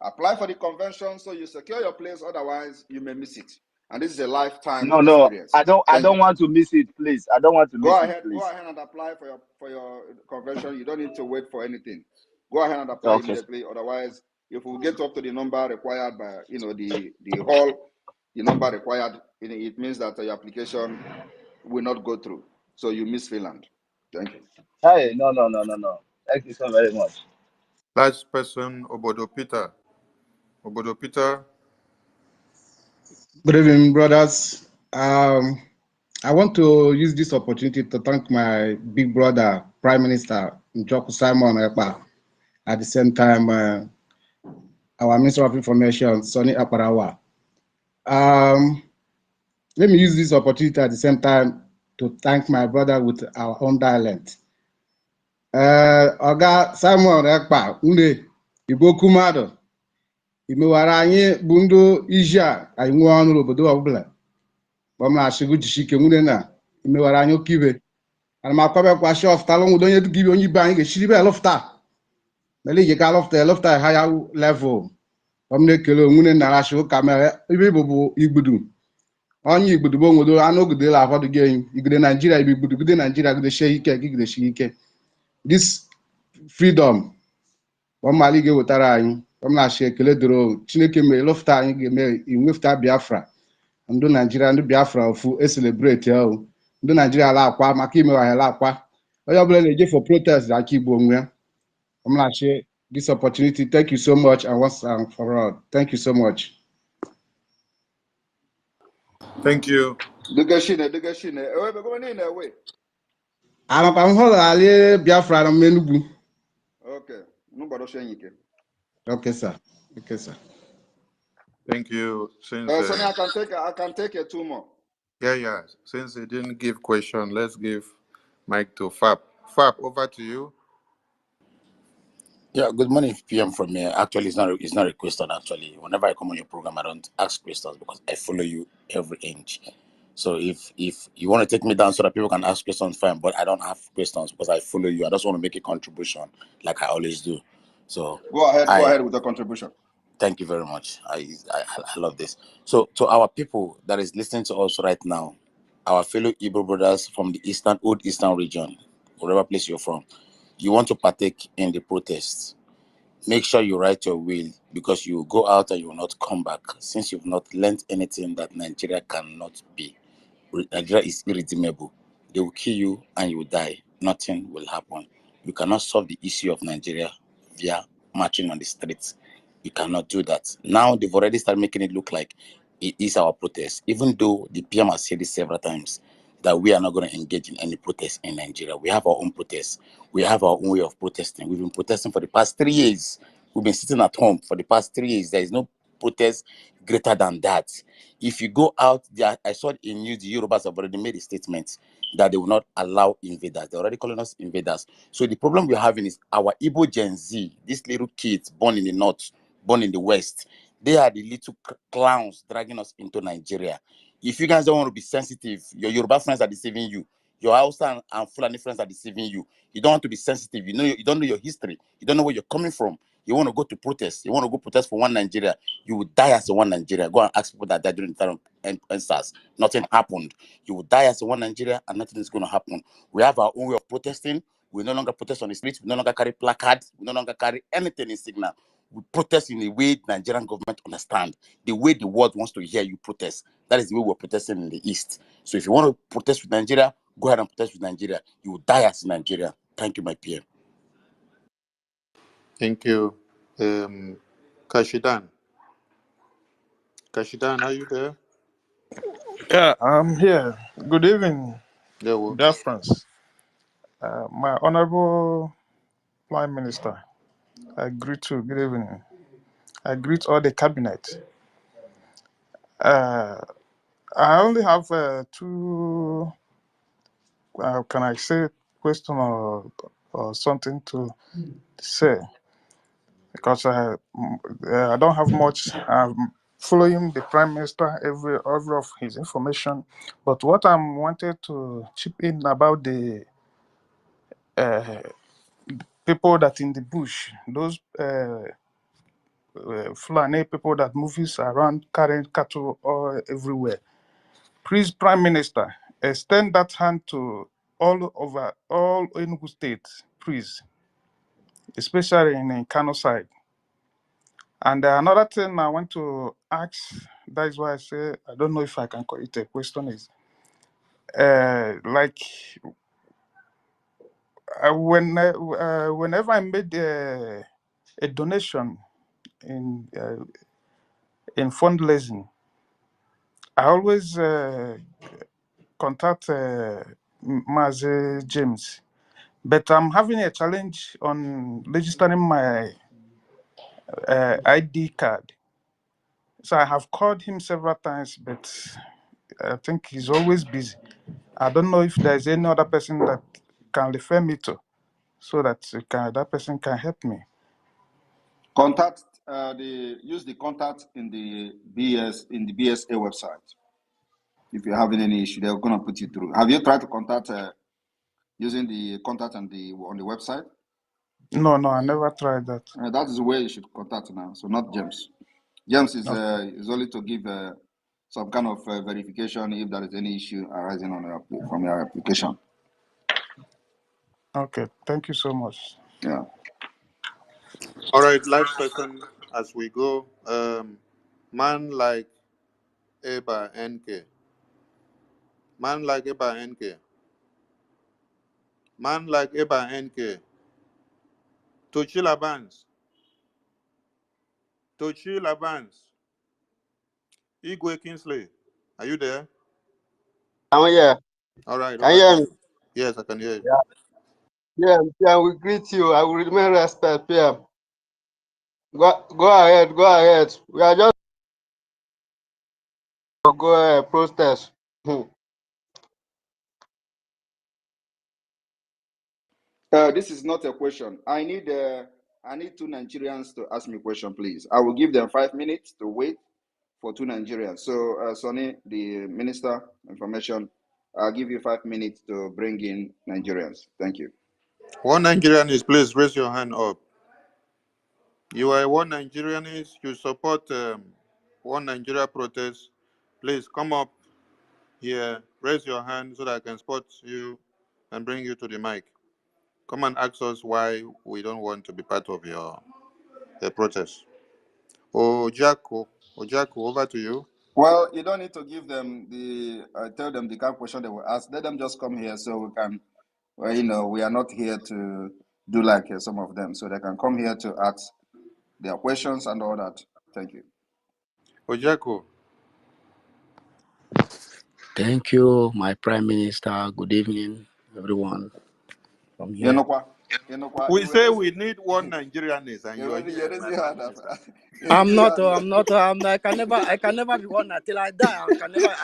Apply for the convention so you secure your place, otherwise you may miss it. And this is a lifetime experience. I don't want to miss it, please. I don't want to miss it, please. Go ahead and apply for your convention. You don't need to wait for anything. Go ahead and apply immediately. Otherwise, if we get up to the number required by the hall, the number required, it means that your application will not go through. So you miss Finland. Thank you. Hey, no. Thank you so very much. Last person, Obodo Peter. Obodo Peter. Good evening, brothers. I want to use this opportunity to thank my big brother, Prime Minister Njoku Simon Ekpa. At the same time, our Minister of Information, Sonny Aparawa. Let me use this opportunity at the same time to thank my brother with our own dialect. Oga Simon Ekpa, Unde, Igbo Kumado, imewara anyị bụ ndị iji anyị nwee ọnụ n'obodo ọbụla gbamnashigo jishike nwune na imewara anyị oke ibe ana m akwabekwa shọftalụ nwudo onye dịka ibe onye ibe anyị ga-eshiri be lọfta mele ije ka lọfta haya level na-ekele onwune na rashi ụka mere ibe bụ igbudu onye igbudu bụ onwodo anụ ogide la afọdụ gị enyi igide Naijiria ibe igbudu gide Naijiria gide shie ike gide shie ike this freedom ọmali ga-ewetara anyị na-achị ekele doro Chineke mere lọfta anyị ga-eme inwefta Biafra ndị Naijiria ndị Biafra ofu eselebreti ahụ ndị Naijiria ala akwa maka imewahela akwa onye ọbụla na-eje for protest aka Igbo onwe ya na-achị this opportunity. Thank you so much and once and for all. Thank you so much. Thank you. Anakwa m hụrụ ali Biafra na Menugwu. Okay. Okay, sir. Okay, sir. Thank you. Since Sonny, I can take 2 more. Yeah. Since he didn't give question, let's give mic to Fab. Fab, over to you. Yeah, good morning, PM from here. Actually, it's not a question. Actually, whenever I come on your program, I don't ask questions because I follow you every inch. So if you want to take me down so that people can ask questions, fine. But I don't have questions because I follow you. I just want to make a contribution like I always do. So go ahead with the contribution. Thank you very much. I love this. So to our people that is listening to us right now, our fellow Igbo brothers from the old Eastern region, wherever place you're from, you want to partake in the protests, make sure you write your will because you will go out and you will not come back since you've not learned anything that Nigeria cannot be. Nigeria is irredeemable. They will kill you and you will die. Nothing will happen. You cannot solve the issue of Nigeria via marching on the streets. You cannot do that. Now they've already started making it look like it is our protest, even though the PM has said it several times that we are not going to engage in any protest in Nigeria. We have our own protests. We have our own way of protesting. We've been protesting for the past 3 years. We've been sitting at home for the past 3 years. There is no protest greater than that. If you go out there, I saw in news the Yorubas have already made a statement that they will not allow invaders. They're already calling us invaders. So the problem we're having is our Igbo Gen Z, these little kids born in the north, born in the west, they are the little clowns dragging us into Nigeria. If you guys don't want to be sensitive, your Yoruba friends are deceiving you. Your Hausa and Fulani friends are deceiving you. You don't want to be sensitive. You don't know your history. You don't know where you're coming from. You want to go to protest. You want to go protest for one Nigeria. You will die as a one Nigeria. Go and ask people that died during the time of NSAS. Nothing happened. You will die as a one Nigeria, and nothing is going to happen. We have our own way of protesting. We no longer protest on the streets. We no longer carry placards. We no longer carry anything in signal. We protest in the way the Nigerian government understand, the way the world wants to hear you protest. That is the way we're protesting in the East. So if you want to protest with Nigeria, go ahead and protest with Nigeria. You will die as Nigeria. Thank you, my PM. Thank you. Kashidan. Kashidan, are you there? Yeah, I'm here. Good evening, There we dear friends. My Honorable Prime Minister, I greet you. Good evening. I greet all the cabinet. Uh, I only have two, can I say, question or something to say, because I don't have much. I'm following the Prime Minister every of his information, but what I wanted to chip in about the uh, people that in the bush, those Fulani people that moves around carrying cattle all everywhere. Please, Prime Minister, extend that hand to all over all Enugu states, please, especially in Kano side. And another thing I want to ask, that is why I say I don't know if I can call it a question, is like whenever I made a donation in fundraising, I always contact Mazi James, but I'm having a challenge on registering my ID card. So I have called him several times, but I think he's always busy. I don't know if there's any other person that can refer me to, so that that person can help me. Contact use the contact in the BSA website. If you're having any issue, they're gonna put you through. Have you tried to contact using the contact on the website? No, I never tried that. That is where you should contact now. So not James. James is only to give some kind of verification if there is any issue arising from your application. Okay, thank you so much. Yeah. All right, last person as we go. Man like Eba NK. Man like Eba NK. Man like Eba NK. Tochi Labans. Tochi Labans. Igwe Kingsley. Are you there? I'm here. All right, Can over you to hear me? you. Yes, I can hear you. Yeah, we greet you. I will remain respect, PM. Go ahead. We are just to go protest. This is not a question. I need two Nigerians to ask me a question, please. I will give them 5 minutes to wait for two Nigerians. So, Sonny, the Minister Information, I'll give you 5 minutes to bring in Nigerians. Thank you. One Nigerian is, please raise your hand up. You are one Nigerian is, you support one Nigeria protest. Please come up here, raise your hand so that I can spot you and bring you to the mic. Come and ask us why we don't want to be part of your protest. Ojako, over to you. Well, you don't need to give them tell them the kind of question they will ask. Let them just come here so we can, we are not here to do like some of them. So they can come here to ask their questions and all that. Thank you. Ojako. Thank you, my Prime Minister. Good evening, everyone. From here. Yenokwa. We say we need one Nigerianness, and you're here, my prime minister. I'm not. I can never be one until I die. I can never.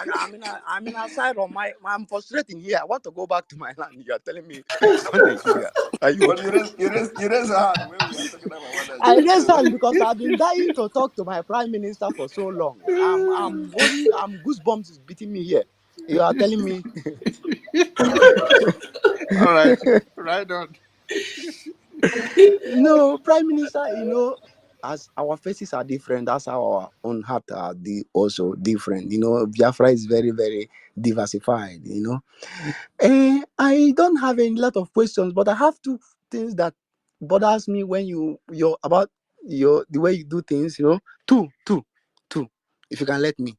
I'm in asylum. I'm frustrating here. I want to go back to my land. You are telling me one Nigeria. Are you? But you raise a hand when we are talking about one I Nigeria. raise hand because I've been dying to talk to my prime minister for so long. I'm goosebumps is beating me here. You are telling me. All right, right on. No, prime minister. As our faces are different, that's how our own heart are also different. Biafra is very, very diversified. I don't have a lot of questions, but I have two things that bothers me when you're about the way you do things. Two. If you can let me.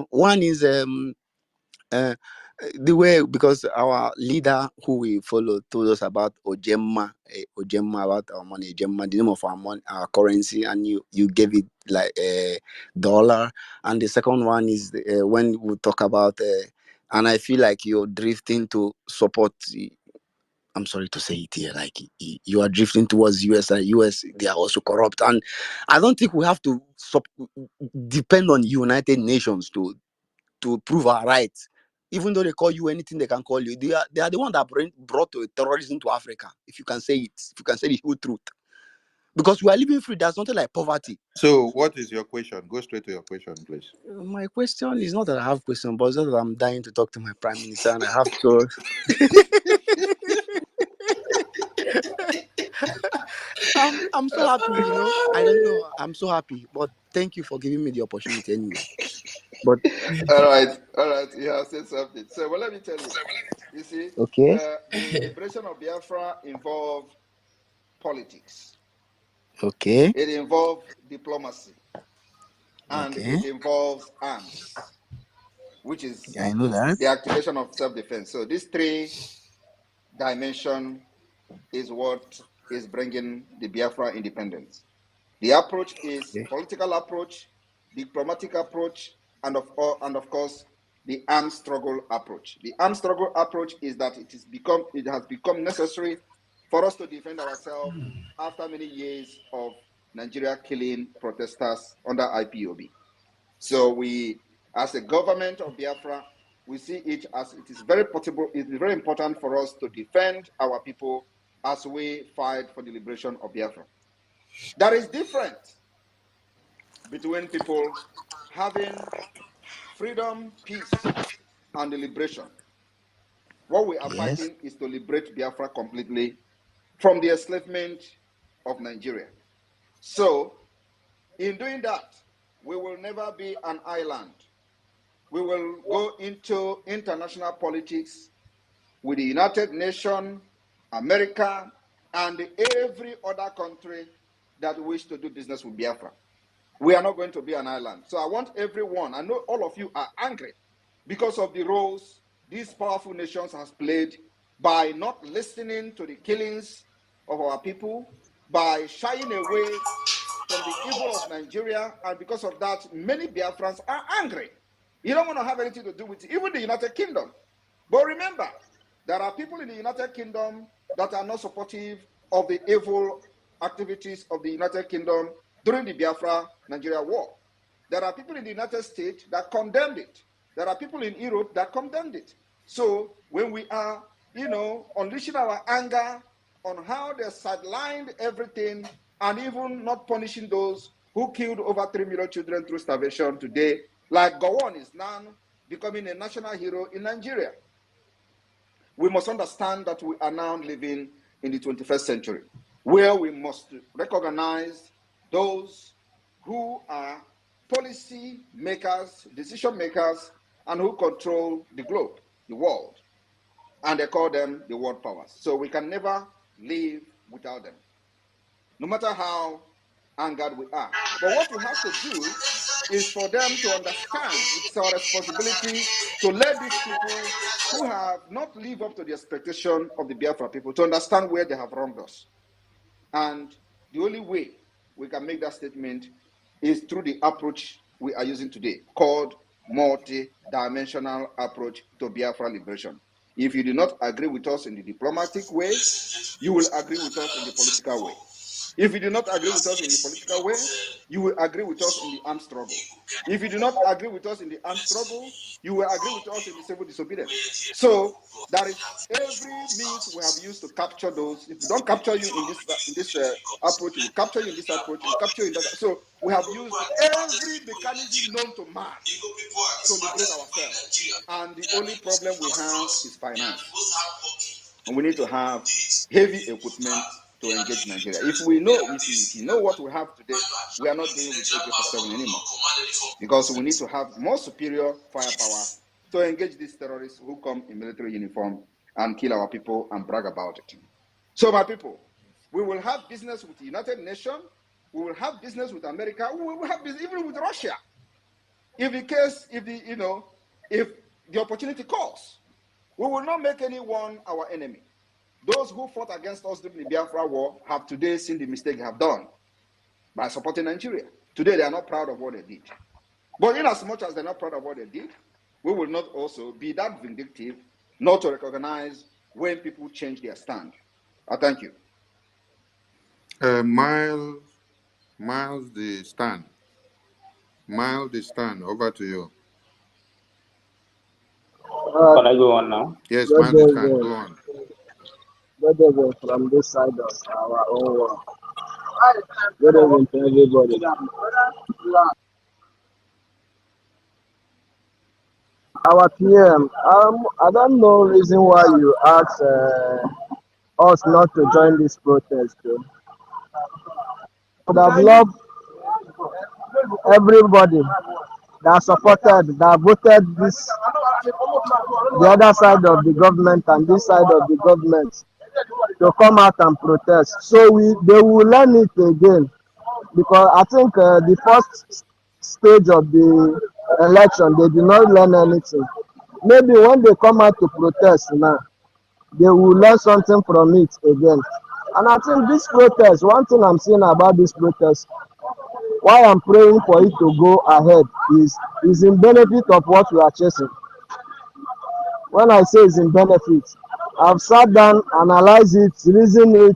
One is the way, because our leader who we follow told us about Ojemma about our money, Ojemma, the name of our money, our currency, and you gave it like a dollar. And the second one is when we talk about, and I feel like you're drifting to support. I'm sorry to say it here, like you are drifting towards US, and US, they are also corrupt, and I don't think we have to depend on United Nations to prove our rights. Even though they call you anything they can call you, they are the one that brought terrorism to Africa. If you can say it, if you can say the whole truth, because we are living free. There's nothing like poverty. So, what is your question? Go straight to your question, please. My question is not that I have question, but it's just that I'm dying to talk to my prime minister, and I have to. I'm so happy, I don't know. I'm so happy, but thank you for giving me the opportunity anyway. But All right. You have said something. So, well, let me tell you. You see, okay, the liberation of Biafra involved politics. okay, It involved diplomacy, and okay. it involves arms, which is I know that. the activation of self-defense. So, these three dimension is what is bringing the Biafra independence. The approach is Okay. political approach, diplomatic approach, and of course the armed struggle approach. The armed struggle approach is that it has become necessary for us to defend ourselves after many years of Nigeria killing protesters under IPOB. So we, as a government of Biafra, we see it as it is very important for us to defend our people as we fight for the liberation of Biafra. That is different between people having freedom, peace, and liberation. What we are Yes. fighting is to liberate Biafra completely from the enslavement of Nigeria. So, in doing that, we will never be an island. We will go into international politics with the United Nations, America, and every other country that wish to do business with Biafra. We are not going to be an island. So I want everyone, I know all of you are angry because of the roles these powerful nations has played by not listening to the killings of our people, by shying away from the evil of Nigeria, and because of that, many Biafrans are angry. You don't want to have anything to do with it, even the United Kingdom. But remember, there are people in the United Kingdom that are not supportive of the evil activities of the United Kingdom during the Biafra-Nigeria war. There are people in the United States that condemned it. There are people in Europe that condemned it. So when we are, unleashing our anger on how they sidelined everything and even not punishing those who killed over 3 million children through starvation today, like Gowon is now becoming a national hero in Nigeria. We must understand that we are now living in the 21st century, where we must recognize those who are policy makers, decision makers, and who control the globe, the world. And they call them the world powers. So we can never live without them, no matter how angered we are. But what we have to do is for them to understand it's our responsibility to let these people who have not lived up to the expectation of the Biafra people to understand where they have wronged us. And the only way we can make that statement is through the approach we are using today, called multi-dimensional approach to Biafra liberation. If you do not agree with us in the diplomatic way, you will agree with us in the political way. If you do not agree with us in the political way, you will agree with us in the armed struggle. If you do not agree with us in the armed struggle, you will agree with us in the civil disobedience. So that is every means we have used to capture those. If we don't capture you in this approach, we will capture you in this approach, we will capture you in that. So we have used every mechanism known to man to liberate ourselves. And the only problem we have is finance. And we need to have heavy equipment to engage Nigeria. If you know what we have today, we are not doing with AK-47 anymore, because we need to have more superior firepower to engage these terrorists who come in military uniform and kill our people and brag about it. So, my people, we will have business with the United Nations, we will have business with America, we will have business even with Russia. If the opportunity calls, we will not make anyone our enemy. Those who fought against us during the Biafra war have today seen the mistake they have done by supporting Nigeria. Today, they are not proud of what they did. But in as much as they're not proud of what they did, we will not also be that vindictive not to recognize when people change their stand. I thank you. Miles the stand. Miles the stand. Over to you. Can I go on now? Yes, Good Miles the stand. Go evening. on. Good evening from this side of our own world. Good evening to everybody. Our PM, I don't know reason why you asked us not to join this protest. Though. Would have loved everybody that supported, that voted this, the other side of the government and this side of the government to come out and protest. So they will learn it again, because I think the first stage of the election they did not learn anything. Maybe when they come out to protest now, they will learn something from it again. And I think this protest, one thing I'm saying about this protest, why I'm praying for it to go ahead is in benefit of what we are chasing. When I say it's in benefit, I've sat down, analyzed it, reasoned it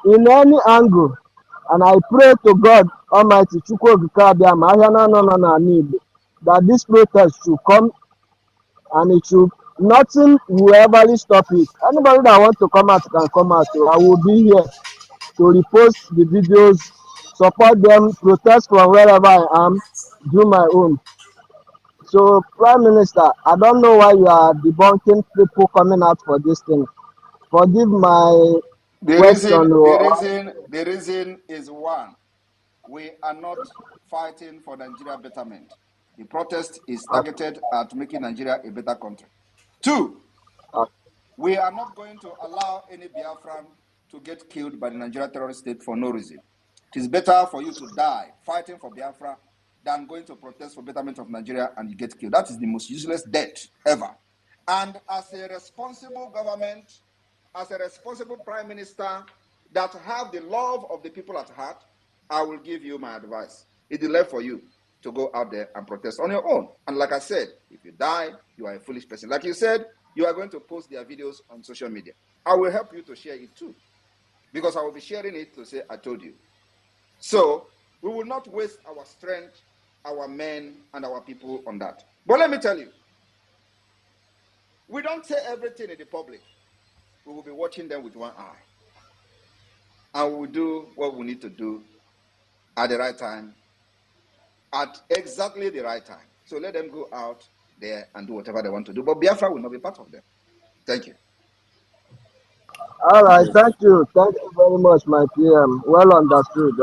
in any angle, and I pray to God Almighty, that this protest should come and it should, nothing will ever stop it. Anybody that wants to come out can come out. So I will be here to repost the videos, support them, protest from wherever I am, do my own. So, Prime Minister, I don't know why you are debunking people coming out for this thing. Forgive my question. The reason is one: we are not fighting for Nigeria betterment. The protest is targeted at making Nigeria a better country. Two, we are not going to allow any Biafran to get killed by the Nigeria terrorist state for no reason. It is better for you to die fighting for Biafra than going to protest for betterment of Nigeria and you get killed. That is the most useless death ever. And as a responsible government, as a responsible prime minister that have the love of the people at heart, I will give you my advice. It is left for you to go out there and protest on your own. And like I said, if you die, you are a foolish person. Like you said, you are going to post their videos on social media. I will help you to share it too, because I will be sharing it to say, I told you. So we will not waste our strength, our men, and our people on that. But let me tell you, we don't say everything in the public. We will be watching them with one eye. And we will do what we need to do at the right time, at exactly the right time. So let them go out there and do whatever they want to do. But Biafra will not be part of them. Thank you. All right, thank you. Thank you very much, my PM. Well understood.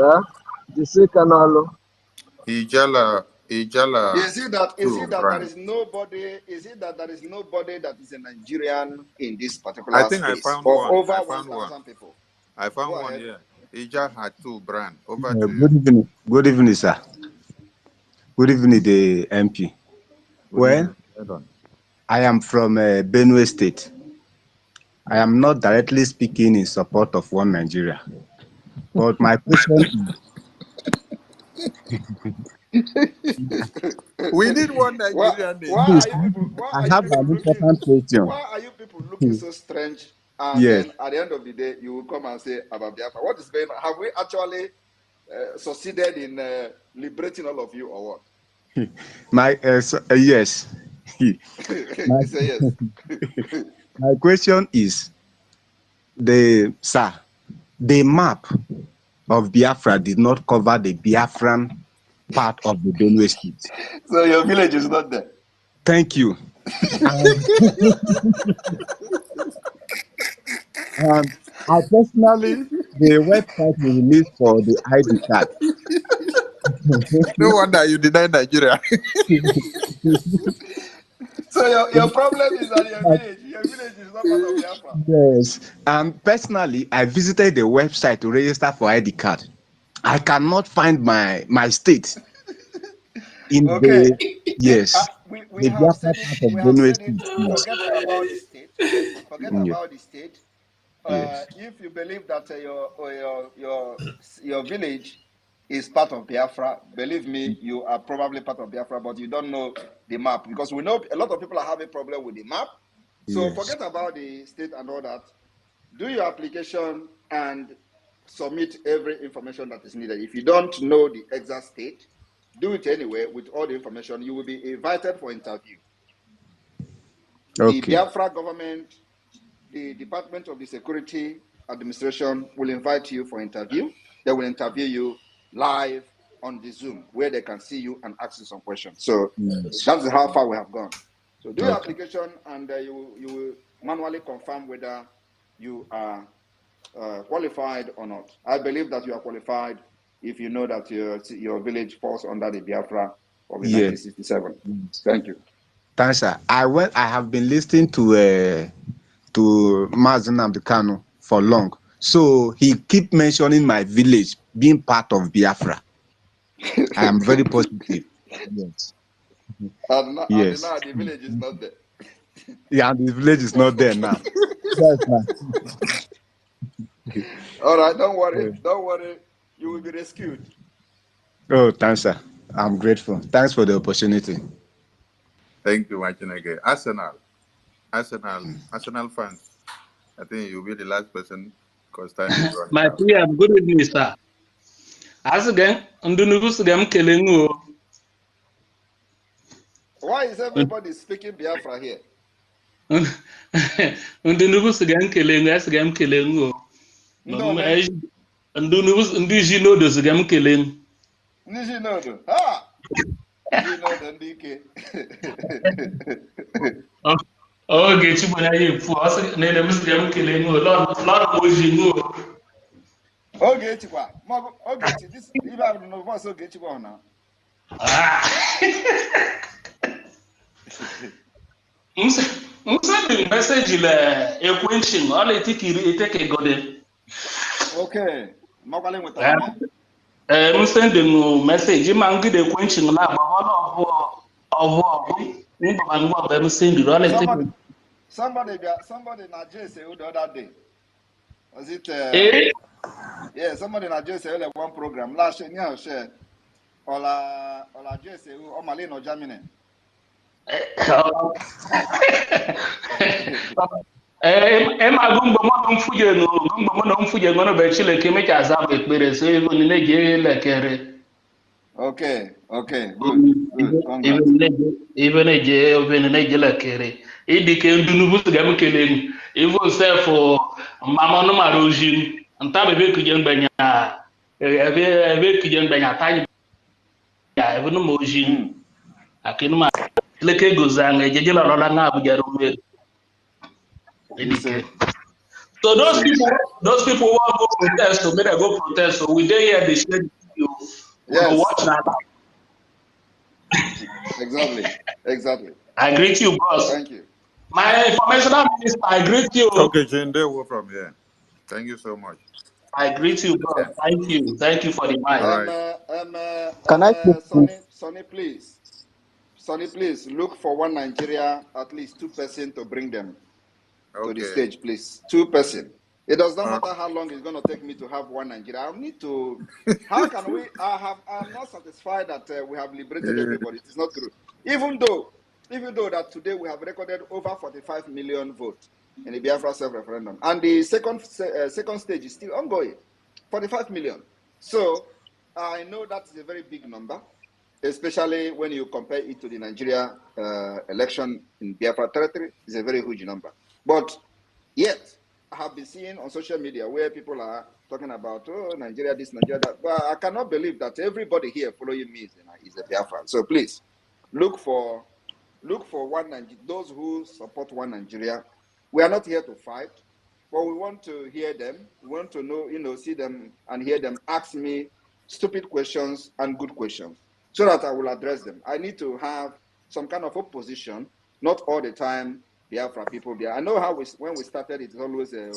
Ijala Is it that there Brian. is nobody? Is it that there is nobody that is a Nigerian in this I particular think I space found of one. over 1,000 people? I found Go one ahead. here. Ija had two, Brian. Over to you. Good evening. Good evening, sir. Good evening, the MP. Good evening. I am from Benue State. I am not directly speaking in support of one Nigeria, but my question is, We need one Nigerian name. Please, Why I are you have people an looking? important question. Why are you people looking so strange? And Yes. then at the end of the day, you will come and say about Biafra. What is going on? Have we actually succeeded in liberating all of you, or what? Yes. my, You say yes. my question is the map of Biafra did not cover the Biafran part of the Benue State. So your village is not there. Thank you. I personally, the website we released for the ID card. No wonder you deny Nigeria. So your problem is that your village is not part of Biafra. Yes. Personally, I visited the website to register for ID card. I cannot find my state in Okay. the yes. We The have Biafra said it. part of We have Benue said it. State. Yes. Forget about the state. Forget Yes. about the state. Yes. If you believe that your village is part of Biafra, believe me, you are probably part of Biafra, but you don't know the map, because we know a lot of people are having problem with the map. So Yes. forget about the state and all that. Do your application and submit every information that is needed. If you don't know the exact state, do it anyway with all the information. You will be invited for interview. The Okay. Biafra government, the Department of the Security Administration will invite you for interview. They will interview you live on the Zoom, where they can see you and ask you some questions. So Yes. that's how far we have gone. So do your Okay. application, and you will manually confirm whether you are qualified or not. I believe that you are qualified if you know that your village falls under the Biafra of the Yes. 1967. Thank you. Thanks, sir. I have been listening to Mazen Abdukano for long. So he keep mentioning my village being part of Biafra. I am very positive. Yes. And now the village is not there. Yeah, and the village is not there now. Yes, All right, don't worry. Don't worry. You will be rescued. oh, thanks, sir. I'm grateful. Thanks for the opportunity. Thank you, Machineke. Arsenal fans. I think you'll be the last person because time is running My out. PM, good evening, sir. As again, Why is everybody speaking Biafra here? Nijinodo. Ah! Nijinodo Ndike. Oge chibona yifu nene musigam kelengo lot mojingo. Ogechi kwa. Ogechi, this you have no voice Ogechi kwa now. Musa the message le ekwenchi all etikiri eteke gode. Okay. Makwale nwetara Musa the message mangide ekwenchi na agba ọhụ ngba ngwa be musa ndi all eteke. Somebody na Jesse the other day. Was it yeah, somebody na Jesse one program last year share. Ola Jesse o male no Germany. Gumba mo mfuje ngono be chile kime cha zamu ekpere so ego ni neje lekere. Okay, good. Congrats. Even neje lekere. Idi ke ndunu bu ga mkele even self mama no marojin nta be ku je ngbanya ebe ku je ngbanya tanya ya even no mojin akinu ma leke gozanga jeje la lola na abuja romero. So those people who want to go protest, so may they go protest. So we dey here, they share the video. Yes. Watch now. Exactly. I greet you, bros. Thank you. My informational minister, I greet you. Okay, Jane, they were from here. Thank you so much. I greet you, bro. Thank you for the mic. Can I Sonny, please. Sonny, please look for one Nigeria, at least 2 person to bring them to the stage, please. 2 person. It does not matter how long it's going to take me to have one Nigeria. I need to. How can we? I'm not satisfied that we have liberated everybody. It is not true. Even though that today we have recorded over 45 million votes in the Biafra self-referendum, and the second stage is still ongoing, 45 million. So I know that is a very big number, especially when you compare it to the Nigeria election in Biafra territory. It's a very huge number, but yet I have been seeing on social media where people are talking about, oh, Nigeria this, Nigeria that. But I cannot believe that everybody here following me is a Biafran. So please look for one Nigeria. Those who support one Nigeria. We are not here to fight, but we want to hear them. We want to know, see them and hear them ask me stupid questions and good questions so that I will address them. I need to have some kind of opposition, not all the time Biafra people. I know how when we started, it's always a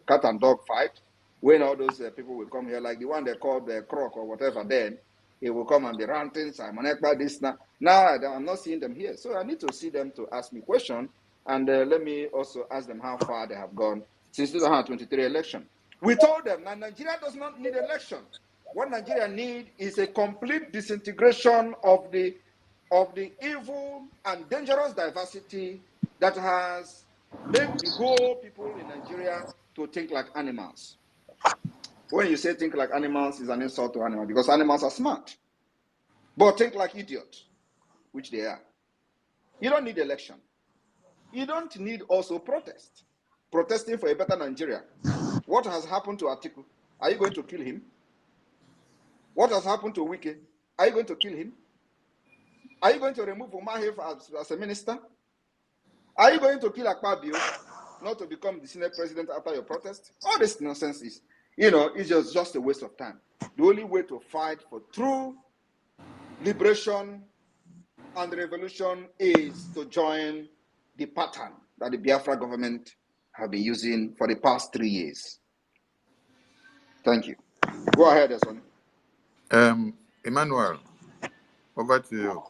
cat and dog fight. When all those people will come here, like the one they called the croc or whatever, then he will come and be ranting, Simon Ekpa, this, now. Now I'm not seeing them here. So I need to see them to ask me questions. And let me also ask them how far they have gone since 2023 election. We told them that Nigeria does not need election. What Nigeria needs is a complete disintegration of the evil and dangerous diversity that has made the whole people in Nigeria to think like animals. When you say think like animals, is an insult to animals because animals are smart. But think like idiots, which they are. You don't need election. You don't need also protest. Protesting for a better Nigeria. What has happened to Atiku? Are you going to kill him? What has happened to Wike? Are you going to kill him? Are you going to remove Umahi as a minister? Are you going to kill Akpabio not to become the Senate president after your protest? All this nonsense is, it's just a waste of time. The only way to fight for true liberation and revolution is to join the pattern that the Biafra government have been using for the past 3 years. Thank you. Go ahead, Esoni. Emmanuel, over to you.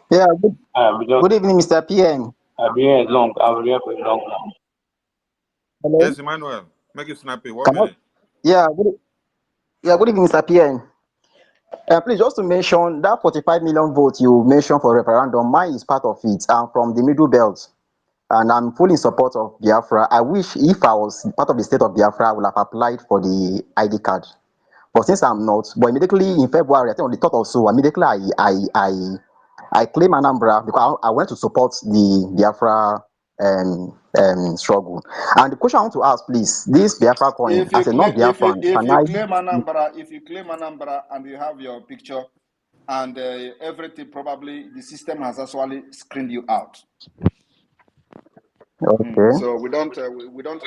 Yeah, good evening, Mr. PM. I've been here long. I've been here for a long time. Hello? Yes, Emmanuel. Make it snappy. 1 Come on. minute. Yeah, good evening, Mr. PM. Please, just to mention that 45 million votes you mentioned for referendum, mine is part of it. I'm from the Middle Belt, and I'm fully in support of Biafra. I wish if I was part of the state of Biafra, I would have applied for the ID card. But since I'm not, but immediately in February, I think on the 3rd or so, immediately I claim Anambra because I went to support the Biafra struggle. And the question I want to ask, please, this Biafra coin, as a non-Biafran, if you claim Anambra and you have your picture and everything, probably the system has actually screened you out. Okay. So we don't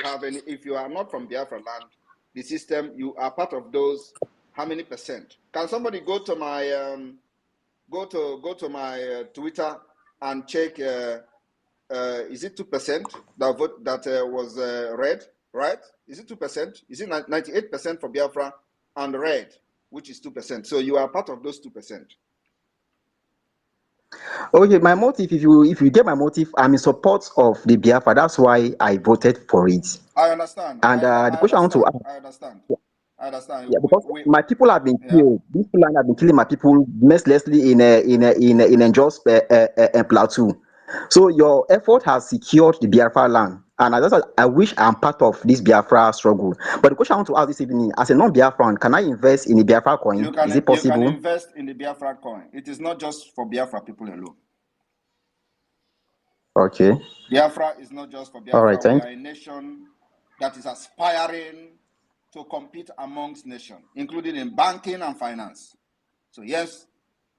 have any. If you are not from Biafra land, the system, you are part of those. How many percent? Can somebody go to my Twitter and check? Is it 2% that vote that was red? Right? Is it 2%? Is it 98% for Biafra and red, which is 2%? So you are part of those 2%. Okay, my motive, if you get my motive, I'm in support of the Biafra. That's why I voted for it. I understand. And the question I want to ask. I understand. Yeah, because my people have been killed. These people have been killing my people mercilessly in unjust plateau. So your effort has secured the Biafra land, and I wish I'm part of this Biafra struggle. But the question I want to ask this evening, as a non-Biafran, can I invest in the Biafra coin? Is it possible? You can invest in the Biafra coin. It is not just for Biafra people alone. Okay. Biafra is not just for Biafra. All right, we are a nation that is aspiring to compete amongst nations, including in banking and finance. So yes,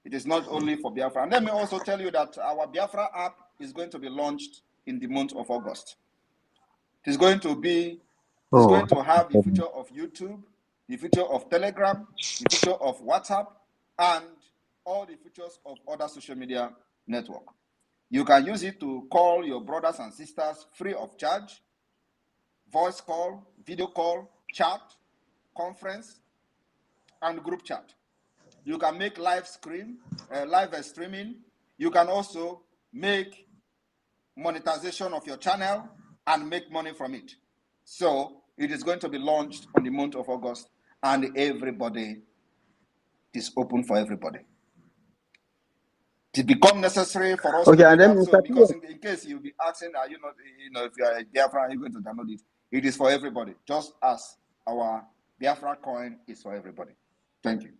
it is not only for Biafra. And let me also tell you that our Biafra app is going to be launched in the month of August. It is going to have the feature of YouTube, the feature of Telegram, the feature of WhatsApp, and all the features of other social media network. You can use it to call your brothers and sisters free of charge, voice call, video call, chat, conference, and group chat. You can make live streaming. You can also make monetization of your channel and make money from it. So It is going to be launched on the month of August, and everybody is open for everybody. It become necessary for us to Okay, do and then that. So, Mr. because in case you'll be asking, are you not, if you are a Biafra, are you going to download it? It is for everybody, just as our Biafra coin is for everybody. Thank you.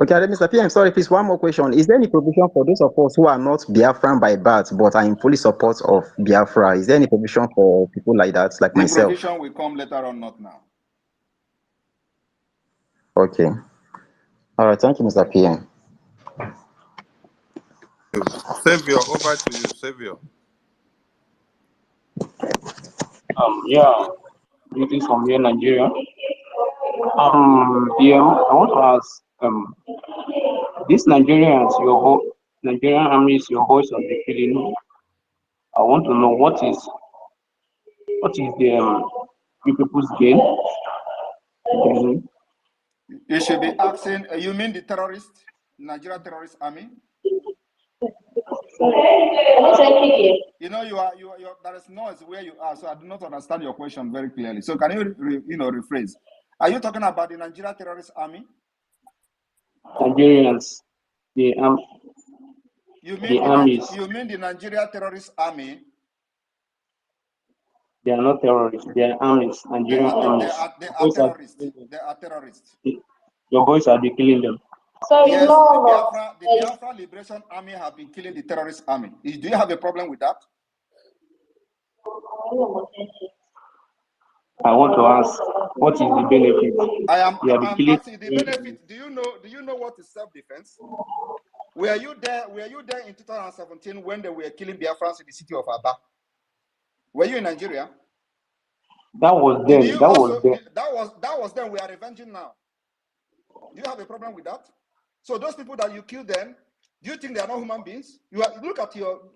Okay, and then Mr. PM, sorry, please, one more question. Is there any provision for those of us who are not Biafran by birth but are in fully support of Biafra? Is there any provision for people like that, like The myself? provision will come later on, not now. Okay. All right, thank you, Mr. PM. Savior, over to you, Savior. Yeah, greetings from here, Nigeria. PM, I want to ask, these Nigerians, Nigerian army is your voice of the feeling. I want to know what is the you people's gain? You should be asking, you mean the terrorist, Nigeria terrorist army? You know, there is noise where you are, so I do not understand your question very clearly. So can you, rephrase? Are you talking about the Nigeria terrorist army? Nigerians, the armies. You mean the Nigeria terrorist army? They are not terrorists. They are armies. Nigerian armies. They are terrorists. They are terrorists. Your boys are killing them. Yes, the Biafra Liberation Army have been killing the terrorist army. Do you have a problem with that? I want to ask, what is the benefit? I'm asking the benefit. Do you know what is self-defense? Were you there in 2017 when they were killing Biafrans in the city of Aba? Were you in Nigeria? That was then. That was then. We are revenging now. Do you have a problem with that? So those people that you killed them, do you think they are not human beings?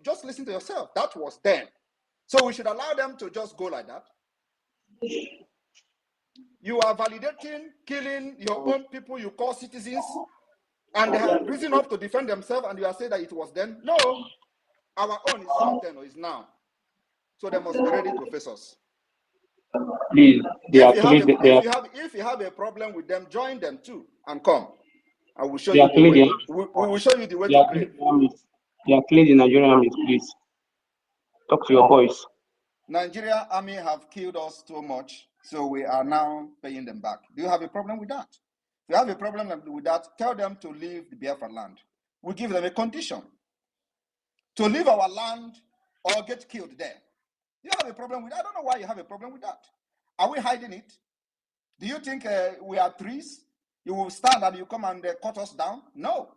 Just listen to yourself. That was then. So we should allow them to just go like that. You are validating killing your own people you call citizens, and they have risen up to defend themselves, and you are saying that it was then. No, our own is not then or is now. So they must be ready to face us. Please, if you have a problem with them, join them too and come. I will show you the way. We will show you the way to create. They are killing the Nigerian army, please. Talk to your boys. Nigeria army have killed us too much, so we are now paying them back. Do you have a problem with that? If you have a problem with that, tell them to leave the Biafra land. We give them a condition to leave our land or get killed there. You have a problem with that? I don't know why you have a problem with that. Are we hiding it? Do you think we are trees? You will stand and you come and cut us down? No.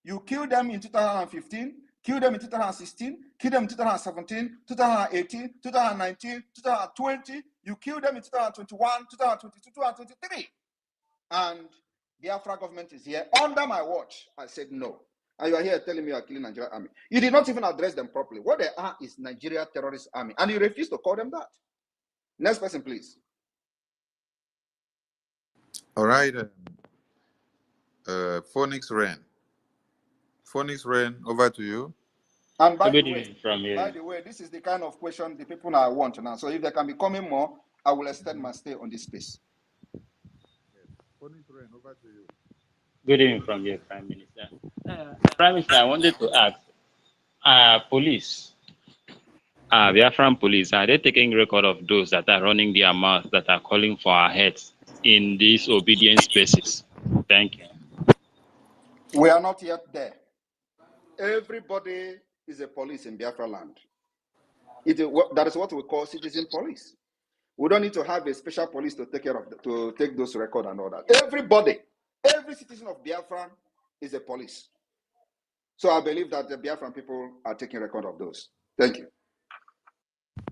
You killed them in 2015, killed them in 2016, killed them in 2017, 2018, 2019, 2020. You killed them in 2021, 2022, 2023. And the Biafra government is here under my watch. I said no. And you are here telling me you are killing Nigeria army. You did not even address them properly. What they are is Nigeria terrorist army. And you refuse to call them that. Next person, please. All right. Phoenix Rain. Phoenix Rain, over to you. And by the way, this is the kind of question the people I want now. So if there can be coming more, I will extend my stay on this space. Phoenix Rain, over to you. Good evening from your Prime Minister. Prime Minister, I wanted to ask, police, Biafran police, are they taking record of those that are running their mouths, that are calling for our heads in these obedient spaces? Thank you. We are not yet there. Everybody is a police in Biafra land. That is what we call citizen police. We don't need to have a special police to take care of to take those records and all that. Every citizen of Biafra is a police. So I believe that the Biafran people are taking record of those. Thank you.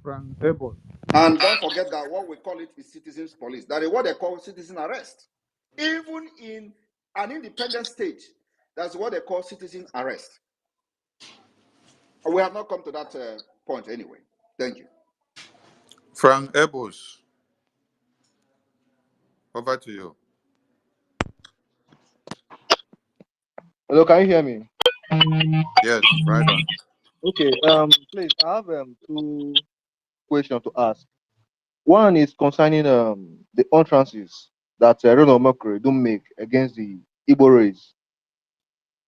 And don't forget that what we call it is citizens police. That is what they call citizen arrest. Even in an independent state, that's what they call citizen arrest. We have not come to that point anyway. Thank you. Frank Ebos, over to you. Hello, can you hear me? Yes, right on. Okay, please, I have two questions to ask. One is concerning the utterances that Ronald Mercury do make against the Igbo race.